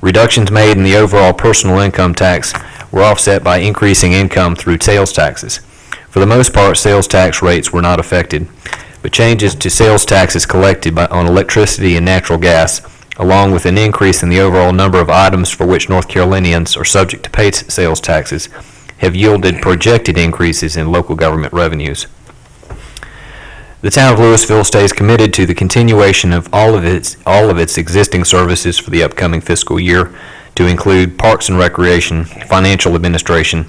Reductions made in the overall personal income tax were offset by increasing income through sales taxes. For the most part, sales tax rates were not affected, but changes to sales taxes collected on electricity and natural gas, along with an increase in the overall number of items for which North Carolinians are subject to pay sales taxes, have yielded projected increases in local government revenues. The town of Lewisville stays committed to the continuation of all of its existing services for the upcoming fiscal year, to include parks and recreation, financial administration,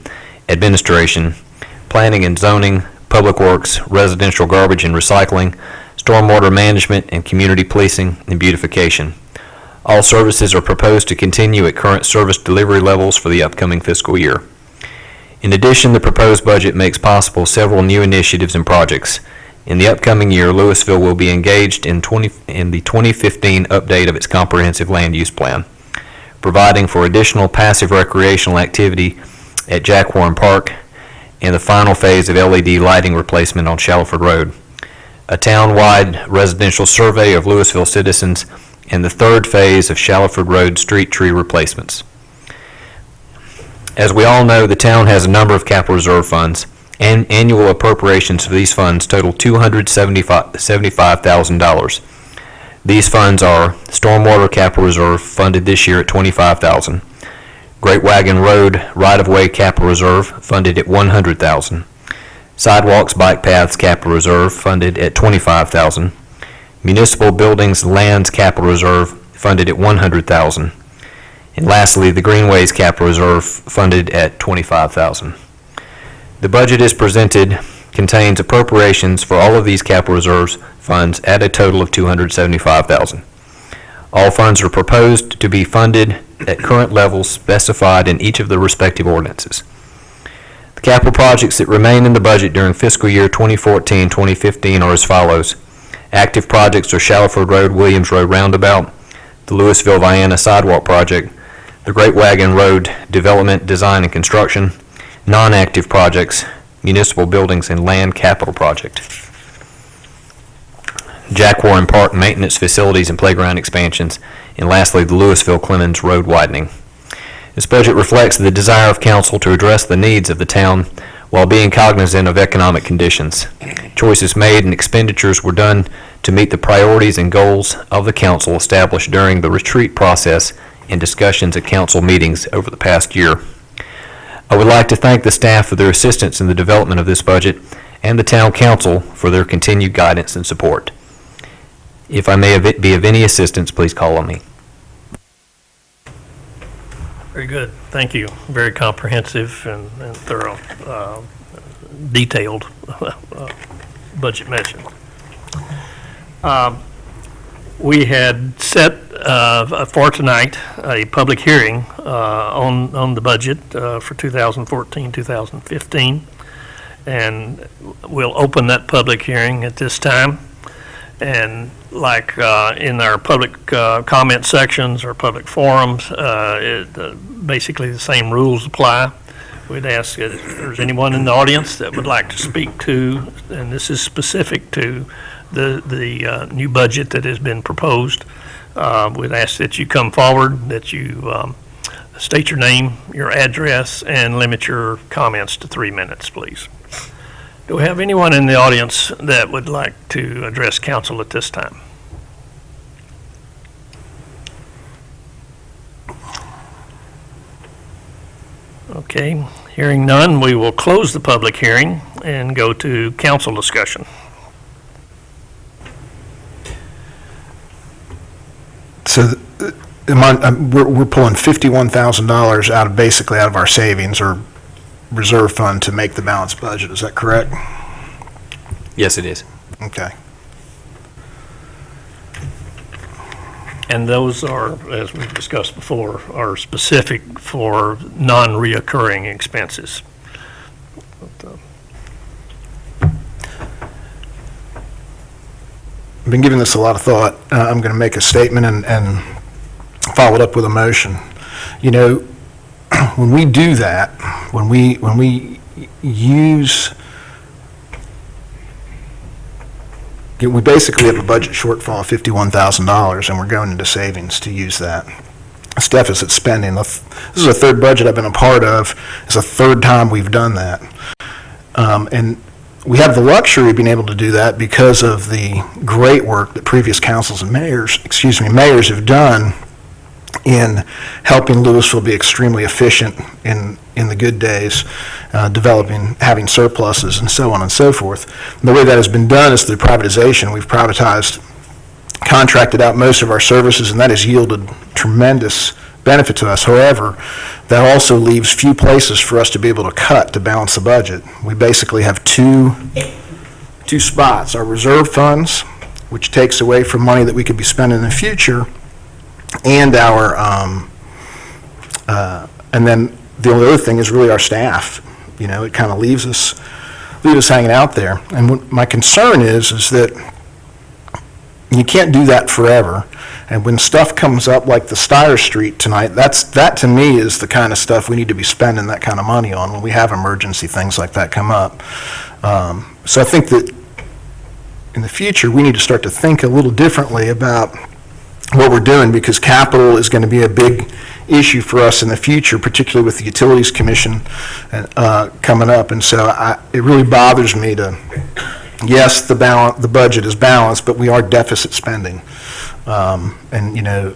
planning and zoning, public works, residential garbage and recycling, stormwater management, and community policing and beautification. All services are proposed to continue at current service delivery levels for the upcoming fiscal year. In addition, the proposed budget makes possible several new initiatives and projects. In the upcoming year, Lewisville will be engaged in the 2015 update of its comprehensive land use plan, providing for additional passive recreational activity at Jack Warren Park, and the final phase of LED lighting replacement on Shallowford Road, a town-wide residential survey of Lewisville citizens, and the third phase of Shallowford Road street tree replacements. As we all know, the town has a number of capital reserve funds, and annual appropriations for these funds total $275,000. These funds are Stormwater Capital Reserve, funded this year at $25,000. Great Wagon Road Right-of-Way Capital Reserve, funded at $100,000. Sidewalks, Bike Paths Capital Reserve, funded at $25,000. Municipal Buildings Lands Capital Reserve, funded at $100,000. And lastly, the Greenways Capital Reserve, funded at $25,000. The budget is presented contains appropriations for all of these capital reserves funds at a total of $275,000. All funds are proposed to be funded at current levels specified in each of the respective ordinances. The capital projects that remain in the budget during fiscal year 2014-2015 are as follows. Active projects are Shallowford Road, Williams Road Roundabout, the Lewisville-Vienna Sidewalk Project, the Great Wagon Road Development, Design, and Construction. Non-active projects, Municipal Buildings and Land Capital Project. Jack Warren Park Maintenance Facilities and Playground Expansions, and lastly, the Lewisville-Clemens Road Widening. This budget reflects the desire of council to address the needs of the town while being cognizant of economic conditions. Choices made and expenditures were done to meet the priorities and goals of the council established during the retreat process and discussions at council meetings over the past year. I would like to thank the staff for their assistance in the development of this budget and the town council for their continued guidance and support. If I may be of any assistance, please call on me. Very good. Thank you. Very comprehensive and thorough, detailed budget measure. We had set for tonight a public hearing on the budget for 2014-2015, and we'll open that public hearing at this time. And like in our public comment sections or public forums, basically the same rules apply. We'd ask if there's anyone in the audience that would like to speak to, and this is specific to the new budget that has been proposed. We'd ask that you come forward, that you state your name, your address, and limit your comments to 3 minutes, please. Do we have anyone in the audience that would like to address council at this time? Okay, hearing none, we will close the public hearing and go to council discussion. So we're pulling $51,000 basically out of our savings or reserve fund to make the balanced budget. Is that correct? Yes, it is. Okay. And those are, as we've discussed before, are specific for non-reoccurring expenses. I've been giving this a lot of thought. I'm going to make a statement and follow it up with a motion. You know, when we do that, when we use, we basically have a budget shortfall of $51,000, and we're going into savings to use that. It's deficit spending. This is the third budget I've been a part of. It's the third time we've done that. And we have the luxury of being able to do that because of the great work that previous councils and mayors have done in helping Lewisville be extremely efficient in the good days, having surpluses and so on and so forth. And the way that has been done is through privatization. We've privatized, contracted out most of our services, and that has yielded tremendous benefit to us. However, that also leaves few places for us to be able to cut to balance the budget. We basically have two spots: our reserve funds, which takes away from money that we could be spending in the future, and our and then the only other thing is really our staff. You know, it kind of leaves us hanging out there. And what my concern is that you can't do that forever. And when stuff comes up like the Steyer Street tonight, that to me is the kind of stuff we need to be spending that kind of money on when we have emergency things like that come up. So I think that in the future, we need to start to think a little differently about what we're doing, because capital is going to be a big issue for us in the future, particularly with the Utilities Commission coming up. And so it really bothers me to, yes, the budget is balanced, but we are deficit spending. And, you know,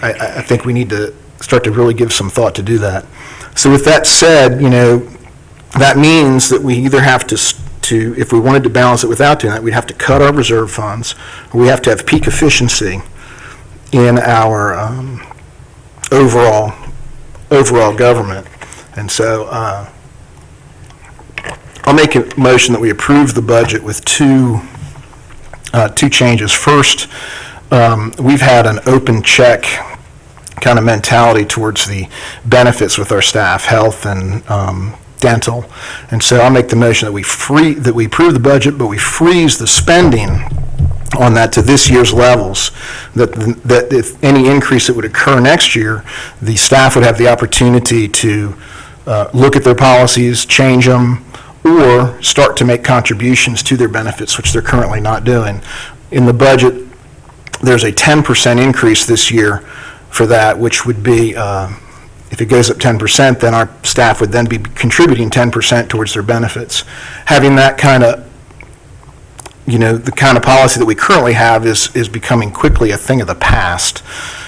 I think we need to start to really give some thought to do that. So with that said, you know, that means that we either have to, if we wanted to balance it without doing that, we'd have to cut our reserve funds, or we have to have peak efficiency in our overall government. And so I'll make a motion that we approve the budget with two changes. First, we've had an open check kind of mentality towards the benefits with our staff, health and dental. And so I'll make the motion that we approve the budget, but we freeze the spending on that to this year's levels, that if any increase that would occur next year, the staff would have the opportunity to look at their policies, change them, or start to make contributions to their benefits, which they're currently not doing. In the budget, there's a 10% increase this year for that, which would be, if it goes up 10%, then our staff would then be contributing 10% towards their benefits. Having that kind of, you know, the kind of policy that we currently have is becoming quickly a thing of the past.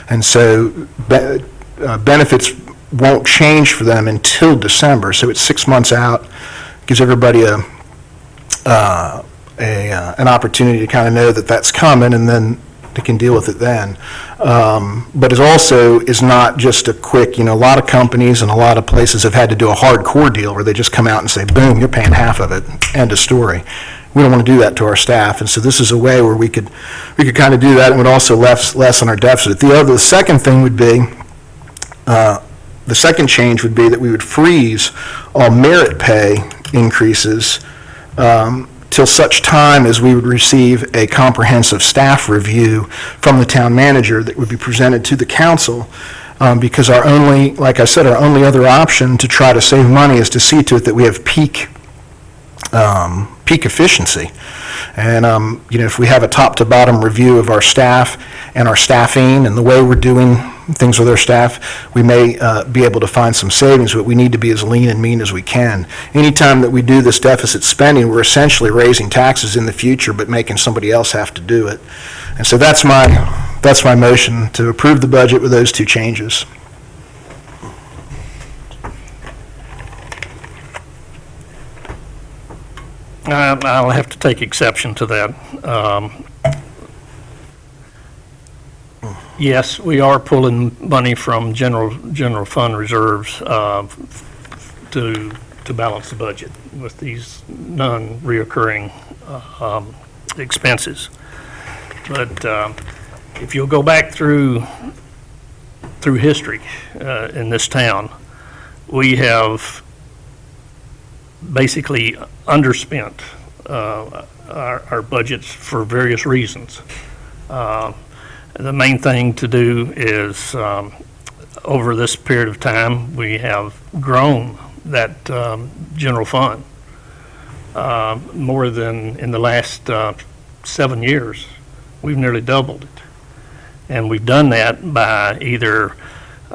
And so benefits won't change for them until December. So it's 6 months out, gives everybody an opportunity to kind of know that that's coming, and then they can deal with it then. But it also is not just a quick, you know, a lot of companies and a lot of places have had to do a hardcore deal where they just come out and say, boom, you're paying half of it, end of story. We don't want to do that to our staff, and so this is a way where we could kind of do that, and would also lessen our deficit. The second thing would be, the second change would be that we would freeze all merit pay increases till such time as we would receive a comprehensive staff review from the town manager that would be presented to the council, because our only other option to try to save money is to see to it that we have peak efficiency. And you know, if we have a top to bottom review of our staff and our staffing and the way we're doing things with our staff, we may be able to find some savings, but we need to be as lean and mean as we can. Anytime that we do this deficit spending, we're essentially raising taxes in the future but making somebody else have to do it. And so that's my motion, to approve the budget with those two changes. I'll have to take exception to that. Yes, we are pulling money from general fund reserves to balance the budget with these non-reoccurring expenses. But if you'll go back through history in this town, we have basically underspent our budgets for various reasons. The main thing to do is, over this period of time, we have grown that general fund more than in the last 7 years. We've nearly doubled it. And we've done that by either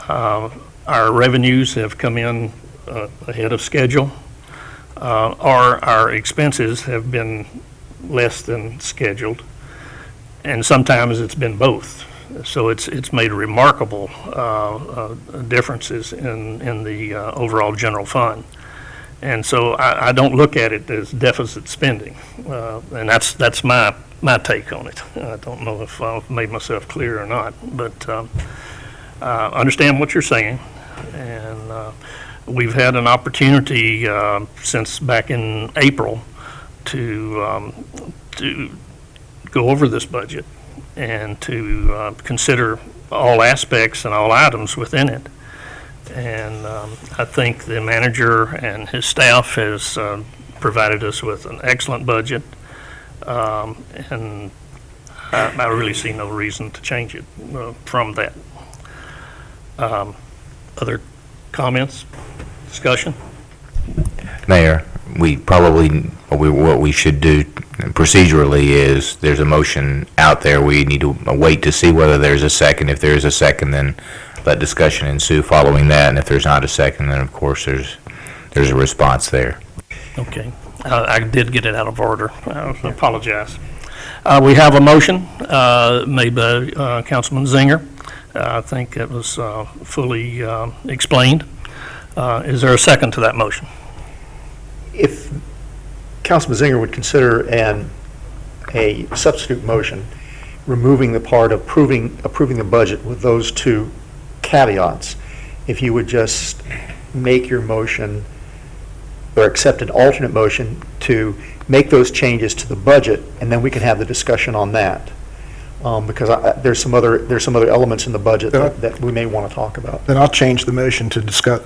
our revenues have come in ahead of schedule, or our expenses have been less than scheduled. And sometimes it's been both. So it's made remarkable differences in the overall general fund. And so I don't look at it as deficit spending. And that's my take on it. I don't know if I've made myself clear or not, but I understand what you're saying. And we've had an opportunity since back in April to go over this budget and to consider all aspects and all items within it. And I think the manager and his staff has provided us with an excellent budget, and I really see no reason to change it from that. Other comments, discussion? Mayor, what we should do procedurally is, there's a motion out there. We need to wait to see whether there's a second. If there is a second, then let discussion ensue following that. And if there's not a second, then of course there's a response there. Okay. I did get it out of order. I apologize. We have a motion made by Councilman Zinger. I think it was fully explained. Is there a second to that motion? If Councilman Zinger would consider a substitute motion, removing the part of approving the budget with those two caveats, if you would just make your motion or accept an alternate motion to make those changes to the budget, and then we can have the discussion on that. Because there's some other elements in the budget that we may want to talk about. Then I'll change the motion to discuss,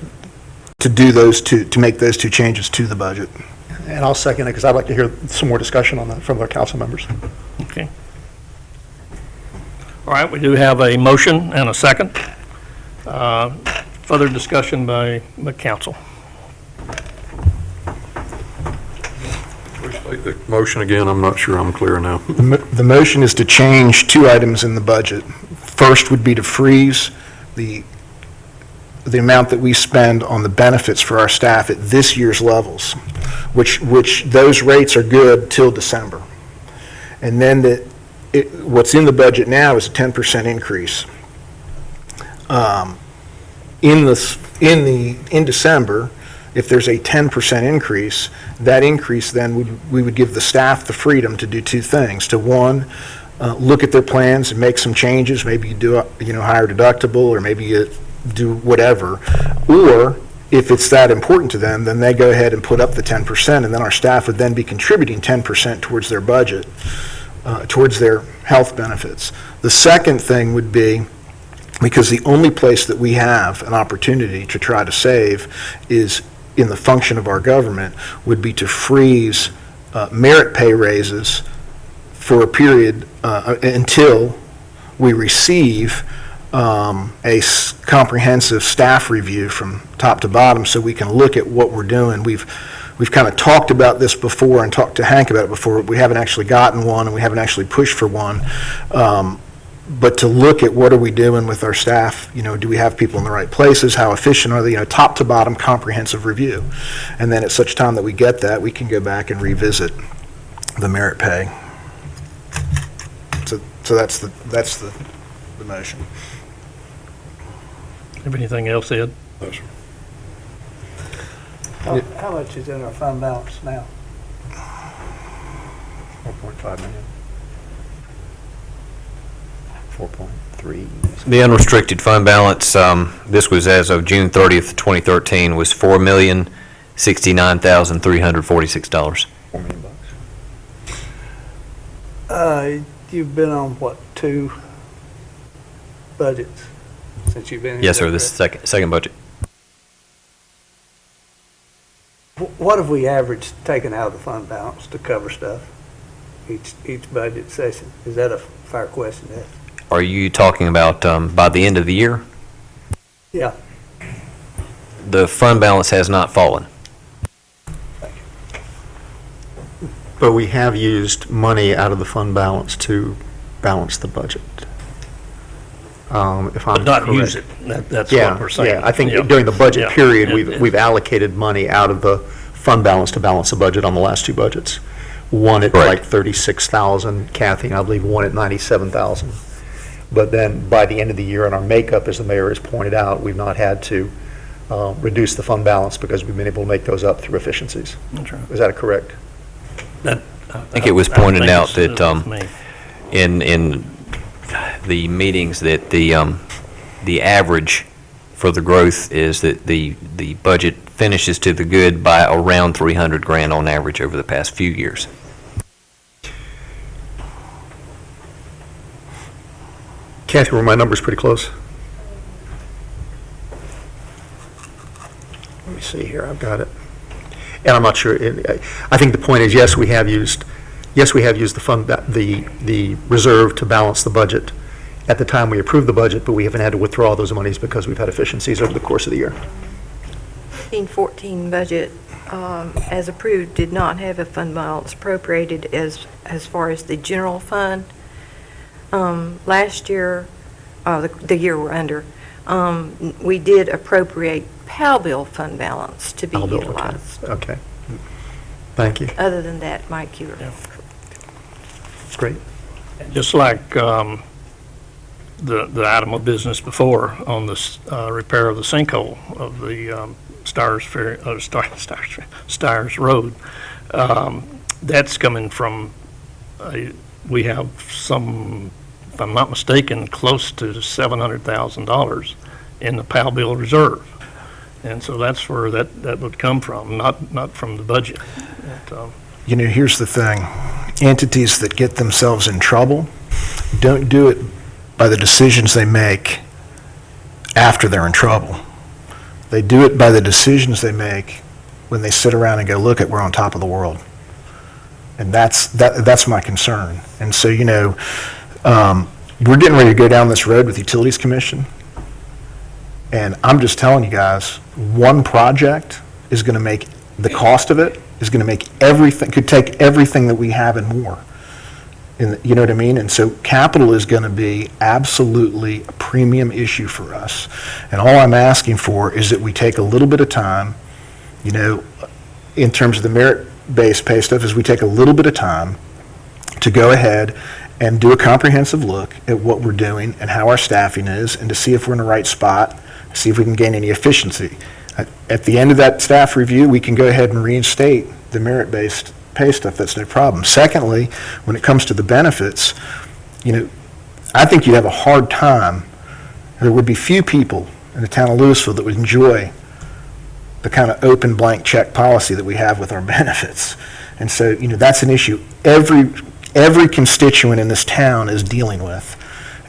to make those two changes to the budget. And I'll second it, because I'd like to hear some more discussion on that from our council members. Okay. All right, we do have a motion and a second. Further discussion by council. Restate the motion again, I'm not sure I'm clear now. The motion is to change two items in the budget. First would be to freeze the amount that we spend on the benefits for our staff at this year's levels, which those rates are good till December. And then what's in the budget now is a 10% increase. In December, if there's a 10% increase, that increase then we would give the staff the freedom to do two things. To one, look at their plans and make some changes. Maybe you do higher deductible, or maybe you do whatever. Or if it's that important to them, then they go ahead and put up the 10%, and then our staff would then be contributing 10% towards their budget, towards their health benefits. The second thing would be, because the only place that we have an opportunity to try to save is in the function of our government, would be to freeze merit pay raises for a period until we receive a comprehensive staff review from top to bottom, so we can look at what we're doing. We've kind of talked about this before and talked to Hank about it before. We haven't actually gotten one, and we haven't actually pushed for one. But to look at what are we doing with our staff, do we have people in the right places? How efficient are they? Top to bottom comprehensive review. And then at such time that we get that, we can go back and revisit the merit pay. So that's the motion. Have anything else, Ed? No, sir. How much is in our fund balance now? 4.5 million. 4 point. The unrestricted fund balance, this was as of June 30th, 2013, was $4,069,346. $4 million. You've been on, what, 2 budgets since you've been here? Yes, sir, this is second budget. What have we averaged taken out of the fund balance to cover stuff each budget session? Is that a fair question to ask? Are you talking about by the end of the year? Yeah. The fund balance has not fallen. But we have used money out of the fund balance to balance the budget. If I'm But not correct. use it. That's what we're saying. Yeah, I think Yeah. during the budget Yeah. period, Yeah. we've allocated money out of the fund balance to balance the budget on the last 2 budgets. One at Correct. like 36,000, Kathy, and I believe one at 97,000. But then by the end of the year in our makeup, as the mayor has pointed out, we've not had to reduce the fund balance because we've been able to make those up through efficiencies. That's right. Is that correct? I think it was pointed out that me. in the meetings that the average for the growth is that the budget finishes to the good by around 300 grand on average over the past few years. Kathy, were my numbers pretty close? Let me see here, I've got it. And I'm not sure, I think the point is, yes, we have used the fund, the reserve to balance the budget at the time we approved the budget, but we haven't had to withdraw those monies because we've had efficiencies over the course of the year. 15-14 budget, as approved, did not have a fund balance appropriated as far as the general fund. Last year, the year we're under, we did appropriate PAL bill fund balance to be I'll build, utilized. okay. Thank you. Other than that, Mike, you're Great. Just like the item of business before on the repair of the sinkhole of the Stires Road. That's coming from, we have some, if I'm not mistaken, close to $700,000 in the PAL bill reserve. And so that's where that would come from, not from the budget. You know, here's the thing. Entities that get themselves in trouble don't do it by the decisions they make after they're in trouble. They do it by the decisions they make when they sit around and go, look at, we're on top of the world. And that's my concern. And so, you know, we're getting ready to go down this road with Utilities Commission. And I'm just telling you guys, one project is going to make, the cost of it is going to make everything, could take everything that we have and more. You know what I mean? And so capital is going to be absolutely a premium issue for us. And all I'm asking for is that we take a little bit of time, you know, in terms of the merit-based pay stuff, is we take a little bit of time to go ahead and do a comprehensive look at what we're doing and how our staffing is, and to see if we're in the right spot, see if we can gain any efficiency. At the end of that staff review, we can go ahead and reinstate the merit-based pay stuff. That's no problem. Secondly, when it comes to the benefits, you know, I think you'd have a hard time. There would be few people in the town of Lewisville that would enjoy the kind of open blank check policy that we have with our benefits. And so, you know, that's an issue every constituent in this town is dealing with.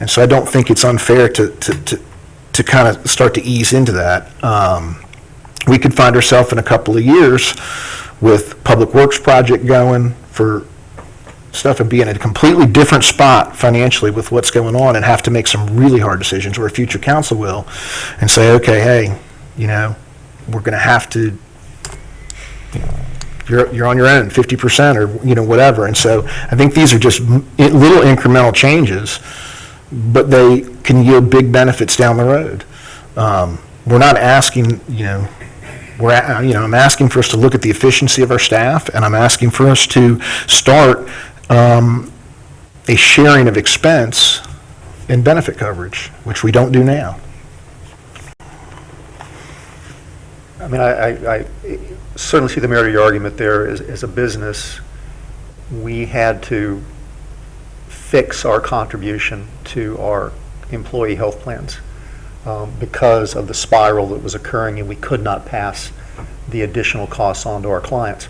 And so I don't think it's unfair to kind of start to ease into that. We could find ourselves in a couple of years with Public Works project going for stuff and be in a completely different spot financially with what's going on, and have to make some really hard decisions, or a future council will, and say, okay, hey, you know, we're going to have to, you're on your own, 50%, or, you know, whatever. And so I think these are just little incremental changes, but they can yield big benefits down the road. We're not asking, you know, I'm asking for us to look at the efficiency of our staff, and I'm asking for us to start a sharing of expense in benefit coverage, which we don't do now. I mean, I certainly see the merit of your argument there. As a business, we had to fix our contribution to our employee health plans because of the spiral that was occurring, and we could not pass the additional costs on to our clients.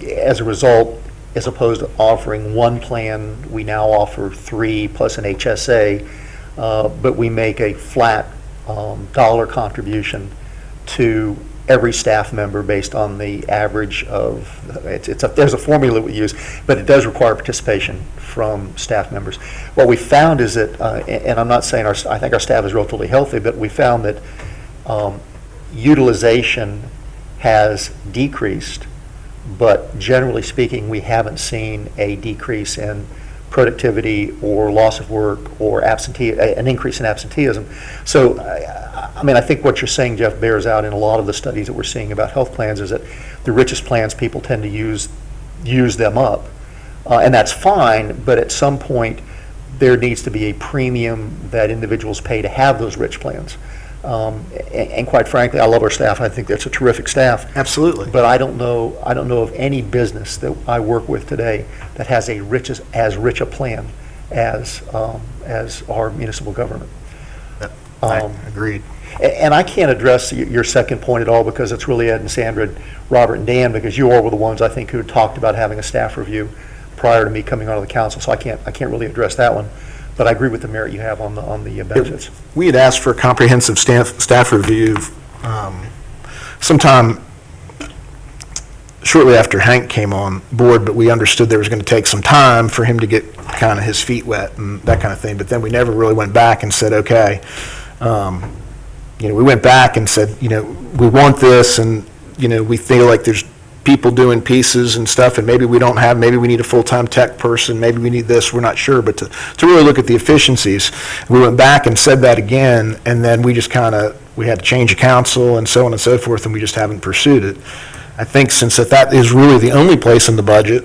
As a result, as opposed to offering one plan, we now offer 3 plus an HSA, but we make a flat dollar contribution to every staff member based on the average of, there's a formula we use, but it does require participation from staff members. What we found is that, and I'm not saying I think our staff is relatively healthy, but we found that utilization has decreased, but generally speaking, we haven't seen a decrease in productivity or loss of work or an increase in absenteeism. So, I mean, I think what you're saying, Jeff, bears out in a lot of the studies that we're seeing about health plans, is that the richest plans, people tend to use them up. And that's fine, but at some point, there needs to be a premium that individuals pay to have those rich plans. And quite frankly, I love our staff. I think that's a terrific staff. Absolutely. But I don't know of any business that I work with today that has as rich a plan as our municipal government. Agreed. And I can't address your second point at all, because it's really Ed and Sandra, and Robert and Dan, because you all were the ones, I think, who had talked about having a staff review prior to me coming onto the council. So I can't really address that one. But I agree with the merit you have on the benefits. We had asked for a comprehensive staff review sometime shortly after Hank came on board, but we understood there was going to take some time for him to get kind of his feet wet and that kind of thing. But then we never really went back and said, okay, we went back and said, we want this, and, we feel like there's people doing pieces and stuff, and maybe we need a full-time tech person, maybe we need this, we're not sure, but to really look at the efficiencies, we went back and said that again, and then we just we had to change a council and so on and so forth, and we just haven't pursued it. I think since that is really the only place in the budget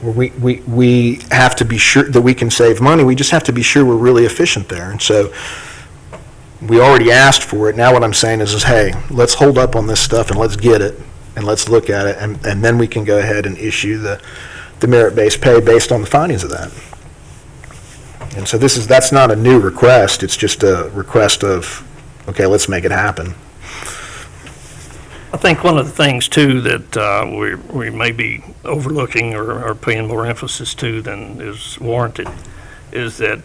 where we have to be sure that we can save money, we just have to be sure we're really efficient there, and so we already asked for it. Now what I'm saying is hey, let's hold up on this stuff and let's get it, and let's look at it, and then we can go ahead and issue the merit-based pay based on the findings of that. And so that's not a new request, it's just a request of, okay, let's make it happen. I think one of the things, too, that we may be overlooking or paying more emphasis to than is warranted is that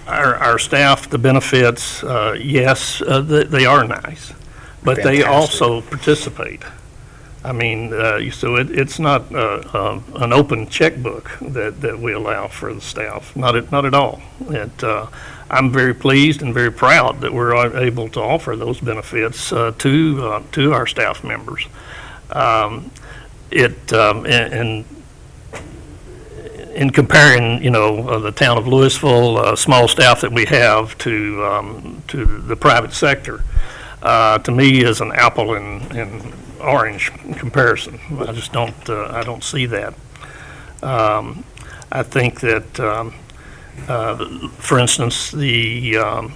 our staff, the benefits, yes, they are nice, but Fantastic. They also participate. I mean, so it's not an open checkbook that we allow for the staff, not at all. I'm very pleased and very proud that we're able to offer those benefits to our staff members. In comparing, the town of Lewisville, small staff that we have to the private sector, to me is an apple and orange comparison. I just don't see that. I think that, for instance, the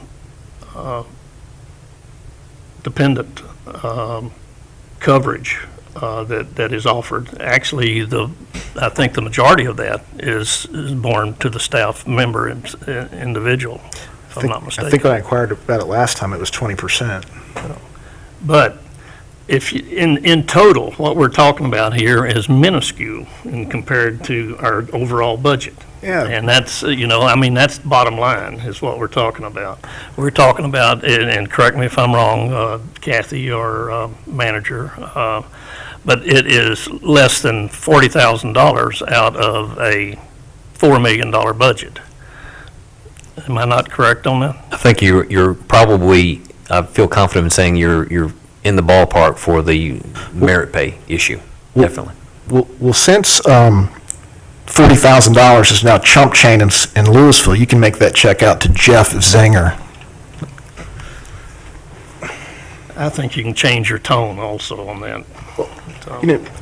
dependent coverage that is offered, actually, I think the majority of that is borne to the staff member individual, if I'm not mistaken. I think when I inquired about it last time, it was 20%. But in total, what we're talking about here is minuscule compared to our overall budget. Yeah. And that's, that's bottom line is what we're talking about. We're talking about, and correct me if I'm wrong, Kathy or manager, but it is less than $40,000 out of a $4 million budget. Am I not correct on that? I think you're probably, I feel confident in saying you're in the ballpark for the merit pay issue, definitely. Well, since $40,000 is now chump change in Lewisville, you can make that check out to Jeff Zenger. I think you can change your tone also on that.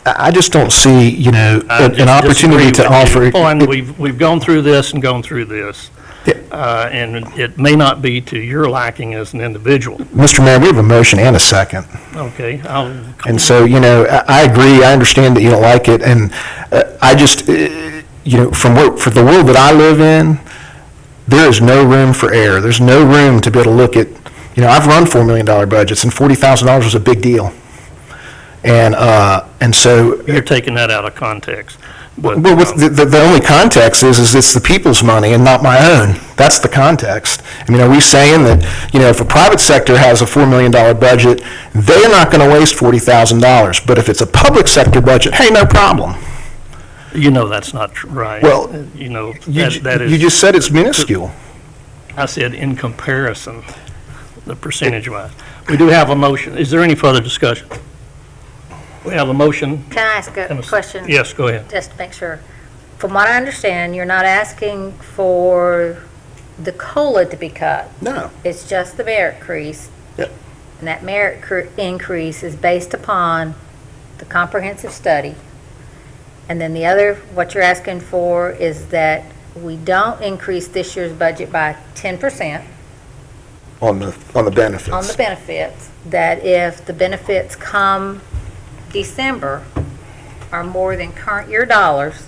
I just don't see, an opportunity to offer. We've gone through this and gone through this. And it may not be to your liking as an individual. Mr. Mayor, we have a motion and a second. Okay. And so, I agree, I understand that you don't like it, and I just, for the world that I live in, there is no room for error. There's no room to be able to look at, I've run $4 million budgets, and $40,000 was a big deal. And so. You're taking that out of context. Well, the only context is it's the people's money and not my own. That's the context. I mean, are we saying that, if a private sector has a $4 million budget, they're not going to waste $40,000, but if it's a public sector budget, hey, no problem. That's not right. Well, that is. You just said it's minuscule. I said in comparison, the percentage-wise. We do have a motion. Is there any further discussion? We have a motion. Can I ask a question? Yes, go ahead. Just to make sure. From what I understand, you're not asking for the COLA to be cut. No. It's just the merit increase. Yep. And that merit increase is based upon the comprehensive study. And then the other, what you're asking for is that we don't increase this year's budget by 10%. On the benefits. On the benefits, that if the benefits come December are more than current year dollars,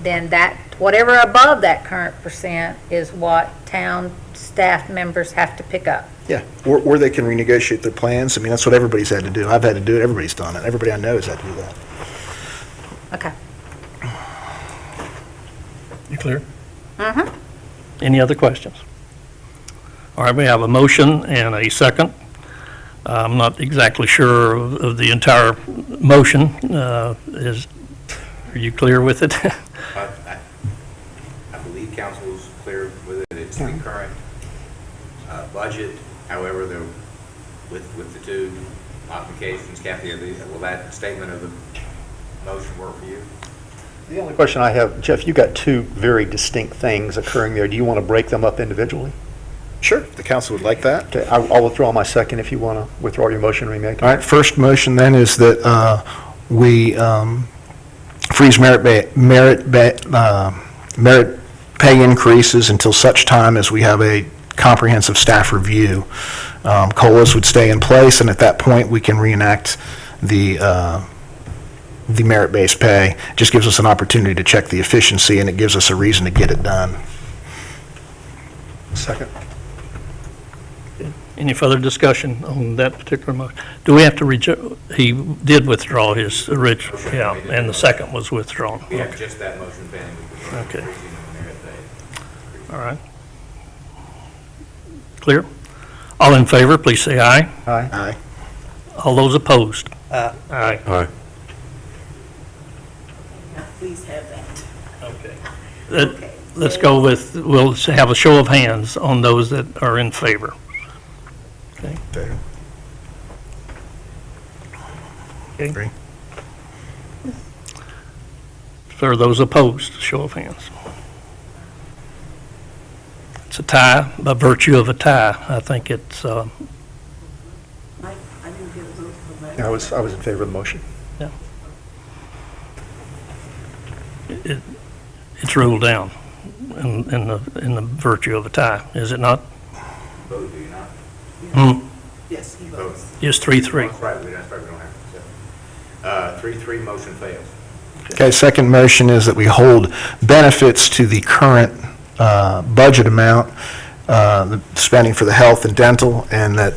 then that, whatever above that current percent is what town staff members have to pick up. Yeah, or they can renegotiate their plans. I mean, that's what everybody's had to do. I've had to do it, everybody's done it. Everybody I know has had to do that. Okay. You clear? Mm-hmm. Any other questions? All right, we have a motion and a second. I'm not exactly sure of the entire motion. Are you clear with it? I believe council's clear with it. It's the current budget. However, with the two modifications, Kathy, will that statement of the motion work for you? The only question I have, Jeff, you got two very distinct things occurring there. Do you want to break them up individually? Sure, if the council would like that. Okay, I'll withdraw my second if you want to withdraw your motion and remake it. All right, first motion then is that we freeze merit pay increases until such time as we have a comprehensive staff review. COLAs would stay in place, and at that point, we can reenact the merit-based pay. It just gives us an opportunity to check the efficiency, and it gives us a reason to get it done. Second. Any further discussion on that particular motion? Do we have to he did withdraw his original, yeah, and the second was withdrawn. We have just that motion pending. Okay. All right. Clear? All in favor, please say aye. Aye. Aye. All those opposed? Aye. Aye. Please have that. Okay. Let's go with, we'll have a show of hands on those that are in favor. Okay. Okay. Agree. For those opposed, show of hands. It's a tie by virtue of a tie. I think it's, I didn't get a vote for that. I was in favor of the motion. yeah. It's ruled down in the virtue of a tie, is it not? Vote, do you not? Yes, he votes. It's 3-3. That's right, we don't have to. 3-3, motion fails. Okay, second motion is that we hold benefits to the current budget amount, the spending for the health and dental, and that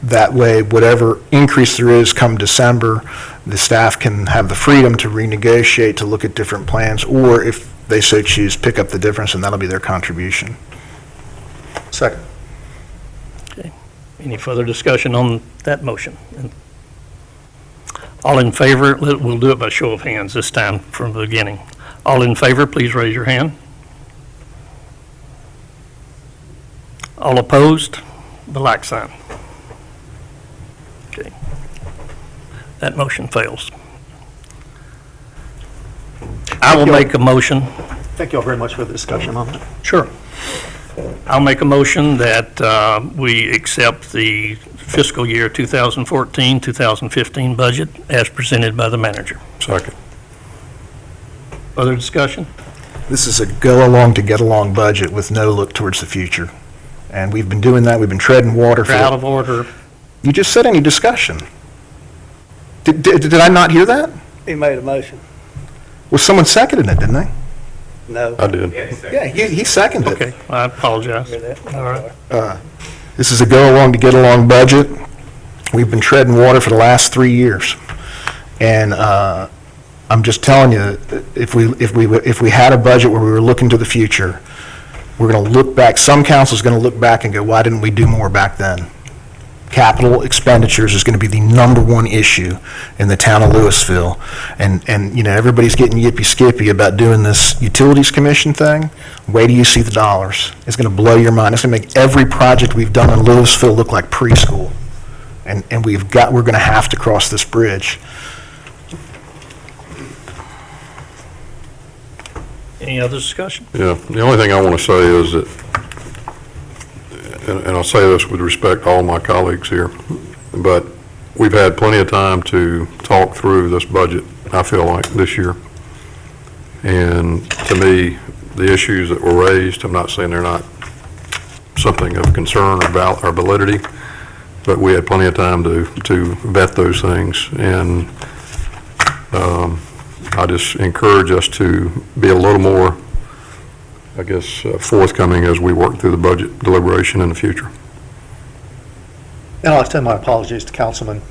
that way, whatever increase there is come December, the staff can have the freedom to renegotiate, to look at different plans, or if they so choose, pick up the difference, and that'll be their contribution. Second. Okay. Any further discussion on that motion? All in favor, we'll do it by show of hands this time from the beginning. All in favor, please raise your hand. All opposed, the like sign. Okay. That motion fails. I will make a motion. Thank you all very much for the discussion on that. Sure. I'll make a motion that we accept the fiscal year 2014-2015 budget as presented by the manager. Second. Other discussion? This is a go-along to get-along budget with no look towards the future. And we've been doing that. We've been treading water. You're out of order. You just said any discussion. Did I not hear that? He made a motion. Well, someone seconded it, didn't they? No. I did. Yeah, he seconded it. Okay, I apologize. Hear that? All right. This is a go-along to get-along budget. We've been treading water for the last 3 years. And I'm just telling you, if we had a budget where we were looking to the future, we're going to look back, some council's going to look back and go, why didn't we do more back then? Capital expenditures is going to be the number one issue in the town of Lewisville. And you know, everybody's getting yippee-skippy about doing this Utilities Commission thing. Wait till you see the dollars. It's going to blow your mind. It's going to make every project we've done in Lewisville look like preschool. And we're going to have to cross this bridge. Any other discussion? Yeah, the only thing I want to say is that, and I'll say this with respect to all my colleagues here, but we've had plenty of time to talk through this budget, I feel like, this year. And to me, the issues that were raised, I'm not saying they're not something of concern or validity, but we had plenty of time to vet those things. And I just encourage us to be a little more, I guess, forthcoming as we work through the budget deliberation in the future. And I'll extend my apologies to Councilman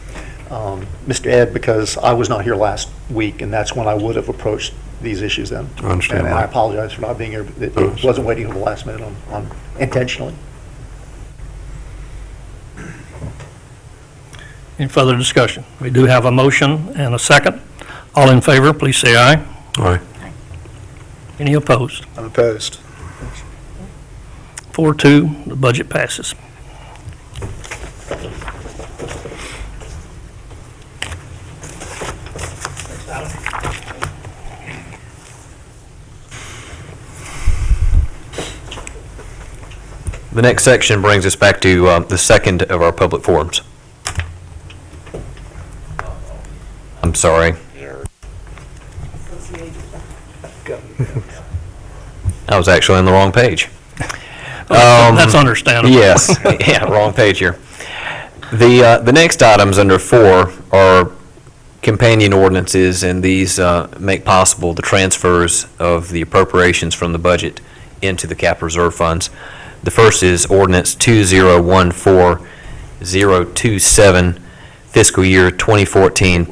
Mr. Ed, because I was not here last week, and that's when I would have approached these issues then. I understand And I that. apologize for not being here. It wasn't waiting until the last minute on intentionally. Any further discussion? We do have a motion and a second. All in favor, please say aye. Aye. Any opposed? I'm opposed. 4-2, the budget passes. The next section brings us back to the second of our public forums. I'm sorry. I was actually on the wrong page. That's understandable. Yes, yeah, wrong page here. The next items under 4 are companion ordinances, and these make possible the transfers of the appropriations from the budget into the capital reserve funds. The first is ordinance 2014027, fiscal year 2014.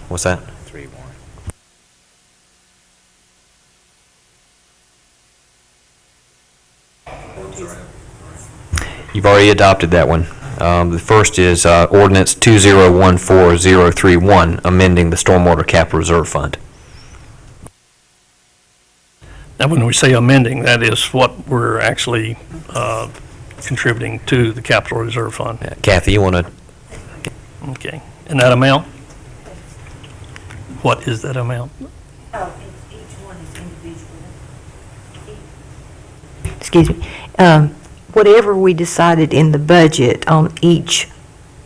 What's that? You've already adopted that one. The first is ordinance 2014031, amending the stormwater capital reserve fund. Now, when we say amending, that is what we're actually contributing to the capital reserve fund. Kathy, you want to? Okay. And that amount? What is that amount? Each one is individual. Excuse me. Whatever we decided in the budget on each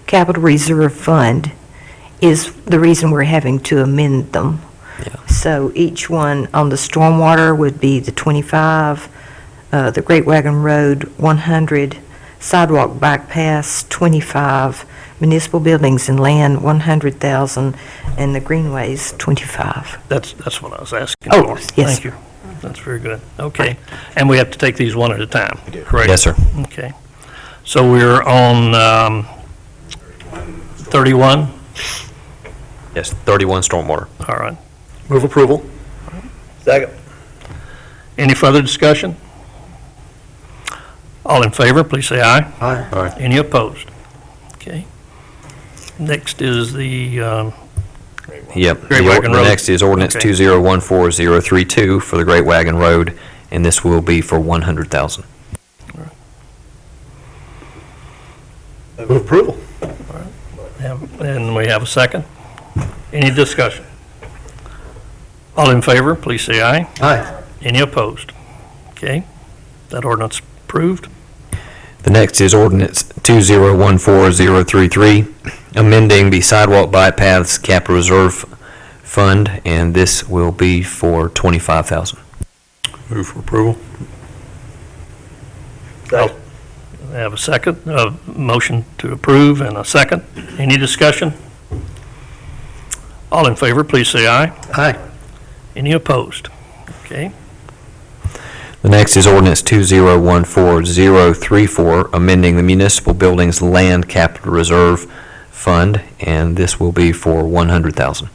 capital reserve fund is the reason we're having to amend them. Yeah. So each one on the stormwater would be the 25, the Great Wagon Road 100, sidewalk bike paths 25, municipal buildings and land 100,000, and the greenways 25. That's what I was asking Oh, for. yes, Thank you. That's very good. Okay. And we have to take these one at a time, correct? Yes, sir. Okay. So we're on 31? Yes, 31 stormwater. All right. Move approval. Second. Any further discussion? All in favor, please say aye. Aye. Aye. Any opposed? Okay. Next is the, Yep. Great Wagon The Road. next is ordinance Okay. 2014032 for the Great Wagon Road, and this will be for 100,000. Move approval. and we have a second. Any discussion? All in favor, please say aye. Aye. Any opposed? Okay. That ordinance approved. The next is ordinance 2014033, amending the sidewalk bypaths capital reserve fund, and this will be for 25,000. Move for approval. Second. I have a second, motion to approve and a second. Any discussion? All in favor, please say aye. Aye. Any opposed? Okay, The next is ordinance 2014034, amending the municipal buildings land capital reserve fund, and this will be for $100,000.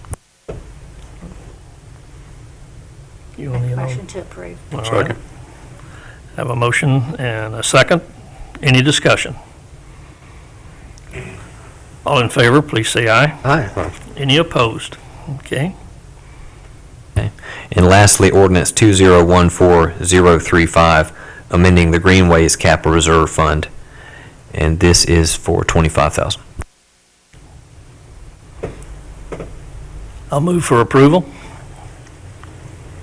You want to, Motion to approve. all right. Second. Have a motion and a second. Any discussion? All in favor, please say aye. Aye. Any opposed? Okay. And lastly, ordinance 2014035, amending the Greenways Capital Reserve Fund, and this is for $25,000. I'll move for approval.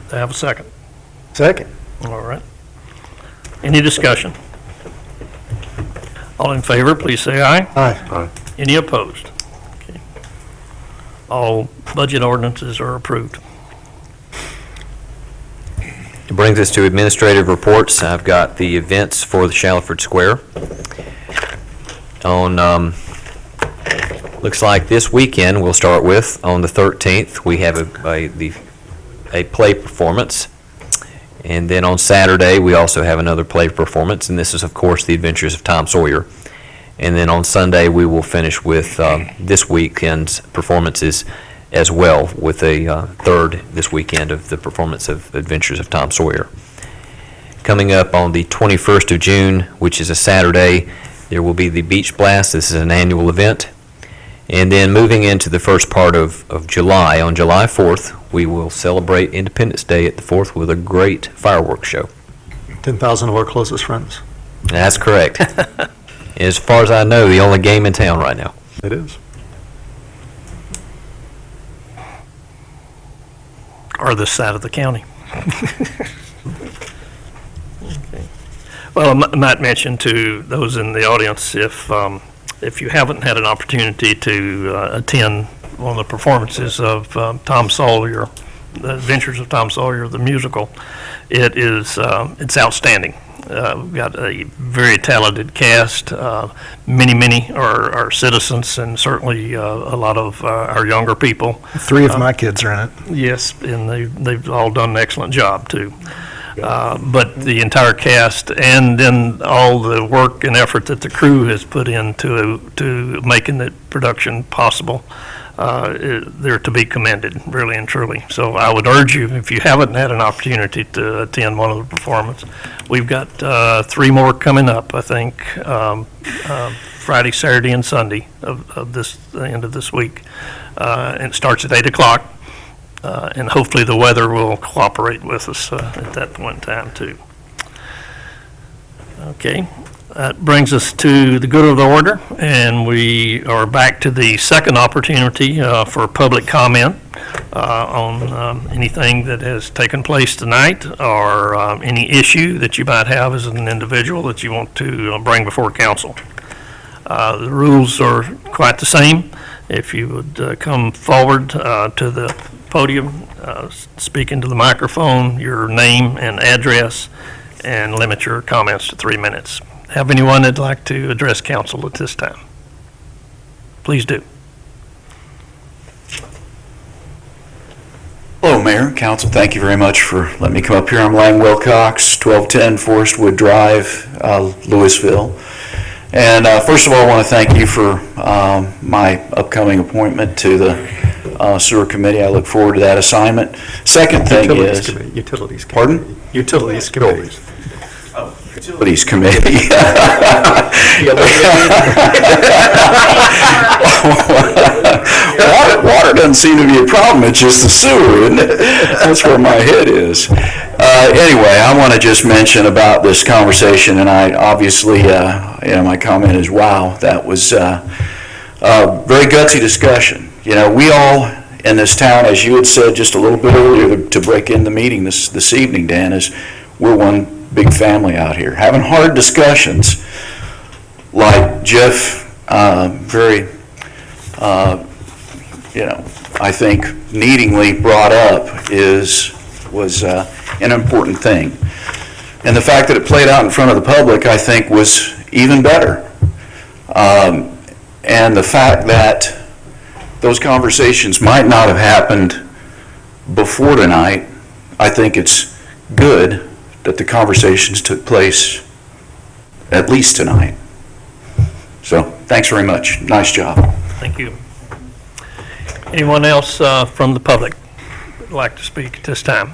Do I have a second? Second. All right. Any discussion? All in favor, please say aye. Aye. Any opposed? Okay. All budget ordinances are approved. It brings us to administrative reports. I've got the events for the Shallowford Square. Looks like this weekend, we'll start with, on the 13th, we have a play performance. And then on Saturday, we also have another play performance, and this is, of course, The Adventures of Tom Sawyer. And then on Sunday, we will finish with this weekend's performances as well, with a third this weekend of the performance of Adventures of Tom Sawyer. Coming up on the 21st of June, which is a Saturday, there will be the Beach Blast. This is an annual event. And then moving into the first part of July, on July 4th, we will celebrate Independence Day at the 4th with a great fireworks show. 10,000 of our closest friends. That's correct. As far as I know, the only game in town right now. It is. Or this side of the county. Okay. Well, I might mention to those in the audience, if you haven't had an opportunity to attend one of the performances of Tom Sawyer, The Adventures of Tom Sawyer, the musical, it's outstanding. We've got a very talented cast. Many are citizens, and certainly a lot of our younger people. 3 of my kids are in it. Yes, and they've all done an excellent job, too. But the entire cast, and then all the work and effort that the crew has put into making the production possible, they're to be commended, really and truly. So I would urge you, if you haven't had an opportunity to attend one of the performances, we've got 3 more coming up, I think, Friday, Saturday, and Sunday of the end of this week. And it starts at 8 o'clock. And hopefully the weather will cooperate with us at that point in time, too. Okay, that brings us to the good of the order, and we are back to the second opportunity for public comment on anything that has taken place tonight, or any issue that you might have as an individual that you want to bring before council. The rules are quite the same. If you would come forward to the podium, speak into the microphone, your name and address, and limit your comments to 3 minutes. Have anyone that'd like to address council at this time? Please do. Hello, Mayor, Council. Thank you very much for letting me come up here. I'm Lang Wilcox, 1210 Forestwood Drive, Lewisville. And first of all, I want to thank you for my upcoming appointment to the Sewer Committee. I look forward to that assignment. Second thing is... Utilities Committee. Pardon? Utilities Committee. Oh, Utilities Committee. Water doesn't seem to be a problem. It's just the sewer, isn't it? That's where my head is. Anyway, I want to just mention about this conversation, and I obviously, my comment is, wow, that was a very gutsy discussion. You know, we all in this town, as you had said just a little bit earlier to break in the meeting this evening, Dan, is we're one big family out here. Having hard discussions like Jeff very, I think needingly brought up was an important thing. And the fact that it played out in front of the public, I think, was even better. And the fact that those conversations might not have happened before tonight, I think it's good that the conversations took place at least tonight. So, thanks very much. Nice job. Thank you. Anyone else from the public would like to speak at this time?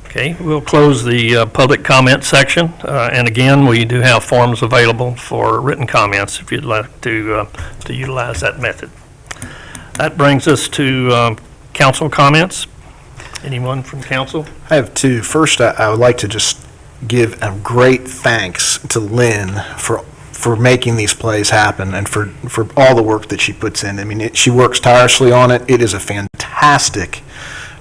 Okay, we'll close the public comment section. And again, we do have forms available for written comments if you'd like to utilize that method. That brings us to council comments. Anyone from council? I have two. First, I would like to just give a great thanks to Lynn for making these plays happen and for all the work that she puts in. I mean, she works tirelessly on it. It is a fantastic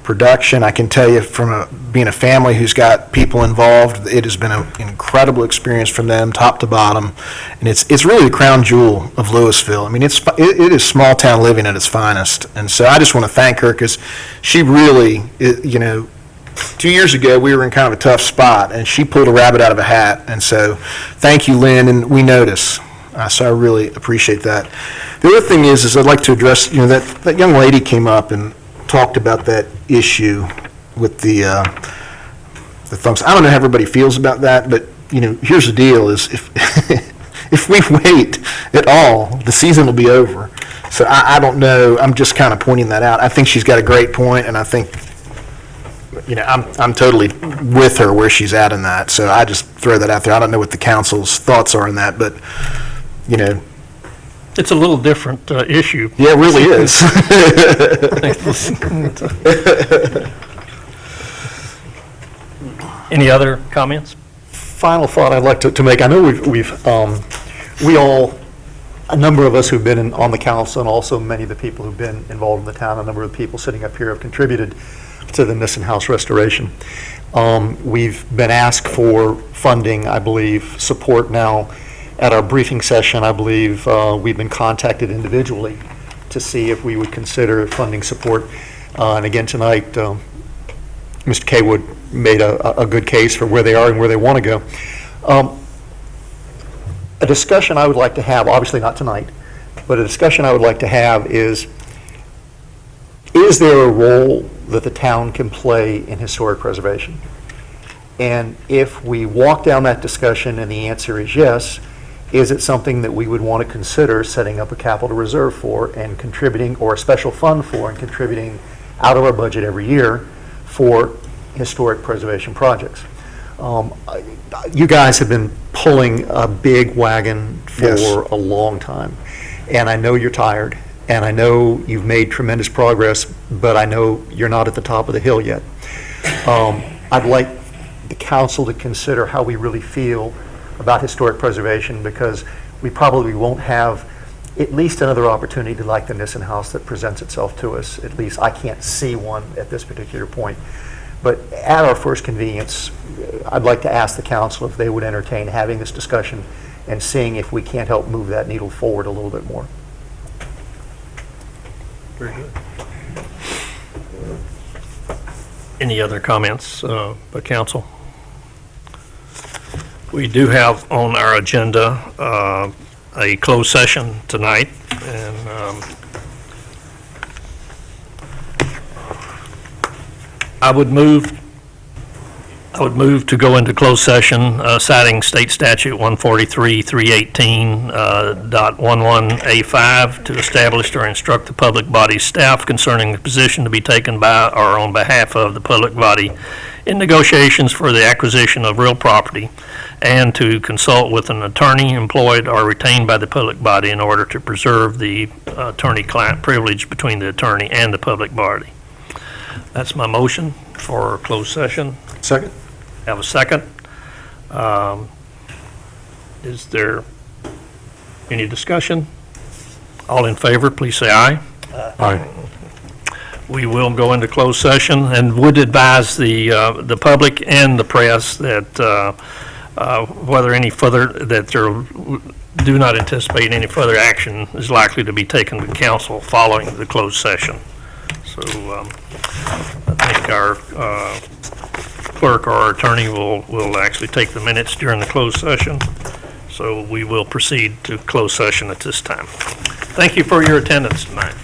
production. I can tell you from being a family who's got people involved, it has been an incredible experience from them, top to bottom. And it's really the crown jewel of Lewisville. I mean, it is small town living at its finest. And so I just want to thank her because she really, 2 years ago, we were in kind of a tough spot, and she pulled a rabbit out of a hat. And so thank you, Lynn, and we notice. So I really appreciate that. The other thing is I'd like to address, that young lady came up and talked about that issue with the thumbs. I don't know how everybody feels about that, but, here's the deal is if we wait at all, the season will be over. So I don't know. I'm just kind of pointing that out. I think she's got a great point, and I think I'm totally with her where she's at in that. So I just throw that out there. I don't know what the council's thoughts are on that, but, It's a little different issue. Yeah, it really is. Any other comments? Final thought I'd like to make. I know a number of us who've been on the council, and also many of the people who've been involved in the town, a number of people sitting up here have contributed to the Nissen House restoration. We've been asked for funding, I believe, support now. At our briefing session, I believe we've been contacted individually to see if we would consider funding support. And again, tonight, Mr. Kaywood made a good case for where they are and where they want to go. A discussion I would like to have, obviously not tonight, but a discussion I would like to have is there a role that the town can play in historic preservation? And if we walk down that discussion and the answer is yes, is it something that we would want to consider setting up a capital reserve for and contributing, or a special fund for and contributing out of our budget every year for historic preservation projects? You guys have been pulling a big wagon for a long time, and I know you're tired, and I know you've made tremendous progress, but I know you're not at the top of the hill yet. I'd like the council to consider how we really feel about historic preservation, because we probably won't have at least another opportunity like the Nissen House that presents itself to us. At least I can't see one at this particular point. But at our first convenience, I'd like to ask the council if they would entertain having this discussion and seeing if we can't help move that needle forward a little bit more. Very good. Any other comments by council? We do have on our agenda a closed session tonight, and I would move to go into closed session citing State Statute 143-318.11A5 to establish or instruct the public body's staff concerning the position to be taken by or on behalf of the public body in negotiations for the acquisition of real property, and to consult with an attorney employed or retained by the public body in order to preserve the attorney-client privilege between the attorney and the public body. That's my motion for closed session. Second. Have a second. Is there any discussion? All in favor, please say aye. Aye. We will go into closed session and would advise the public and the press that whether any further, that there do not anticipate any further action is likely to be taken with council following the closed session. So I think our clerk or our attorney will actually take the minutes during the closed session. So we will proceed to closed session at this time. Thank you for your attendance tonight.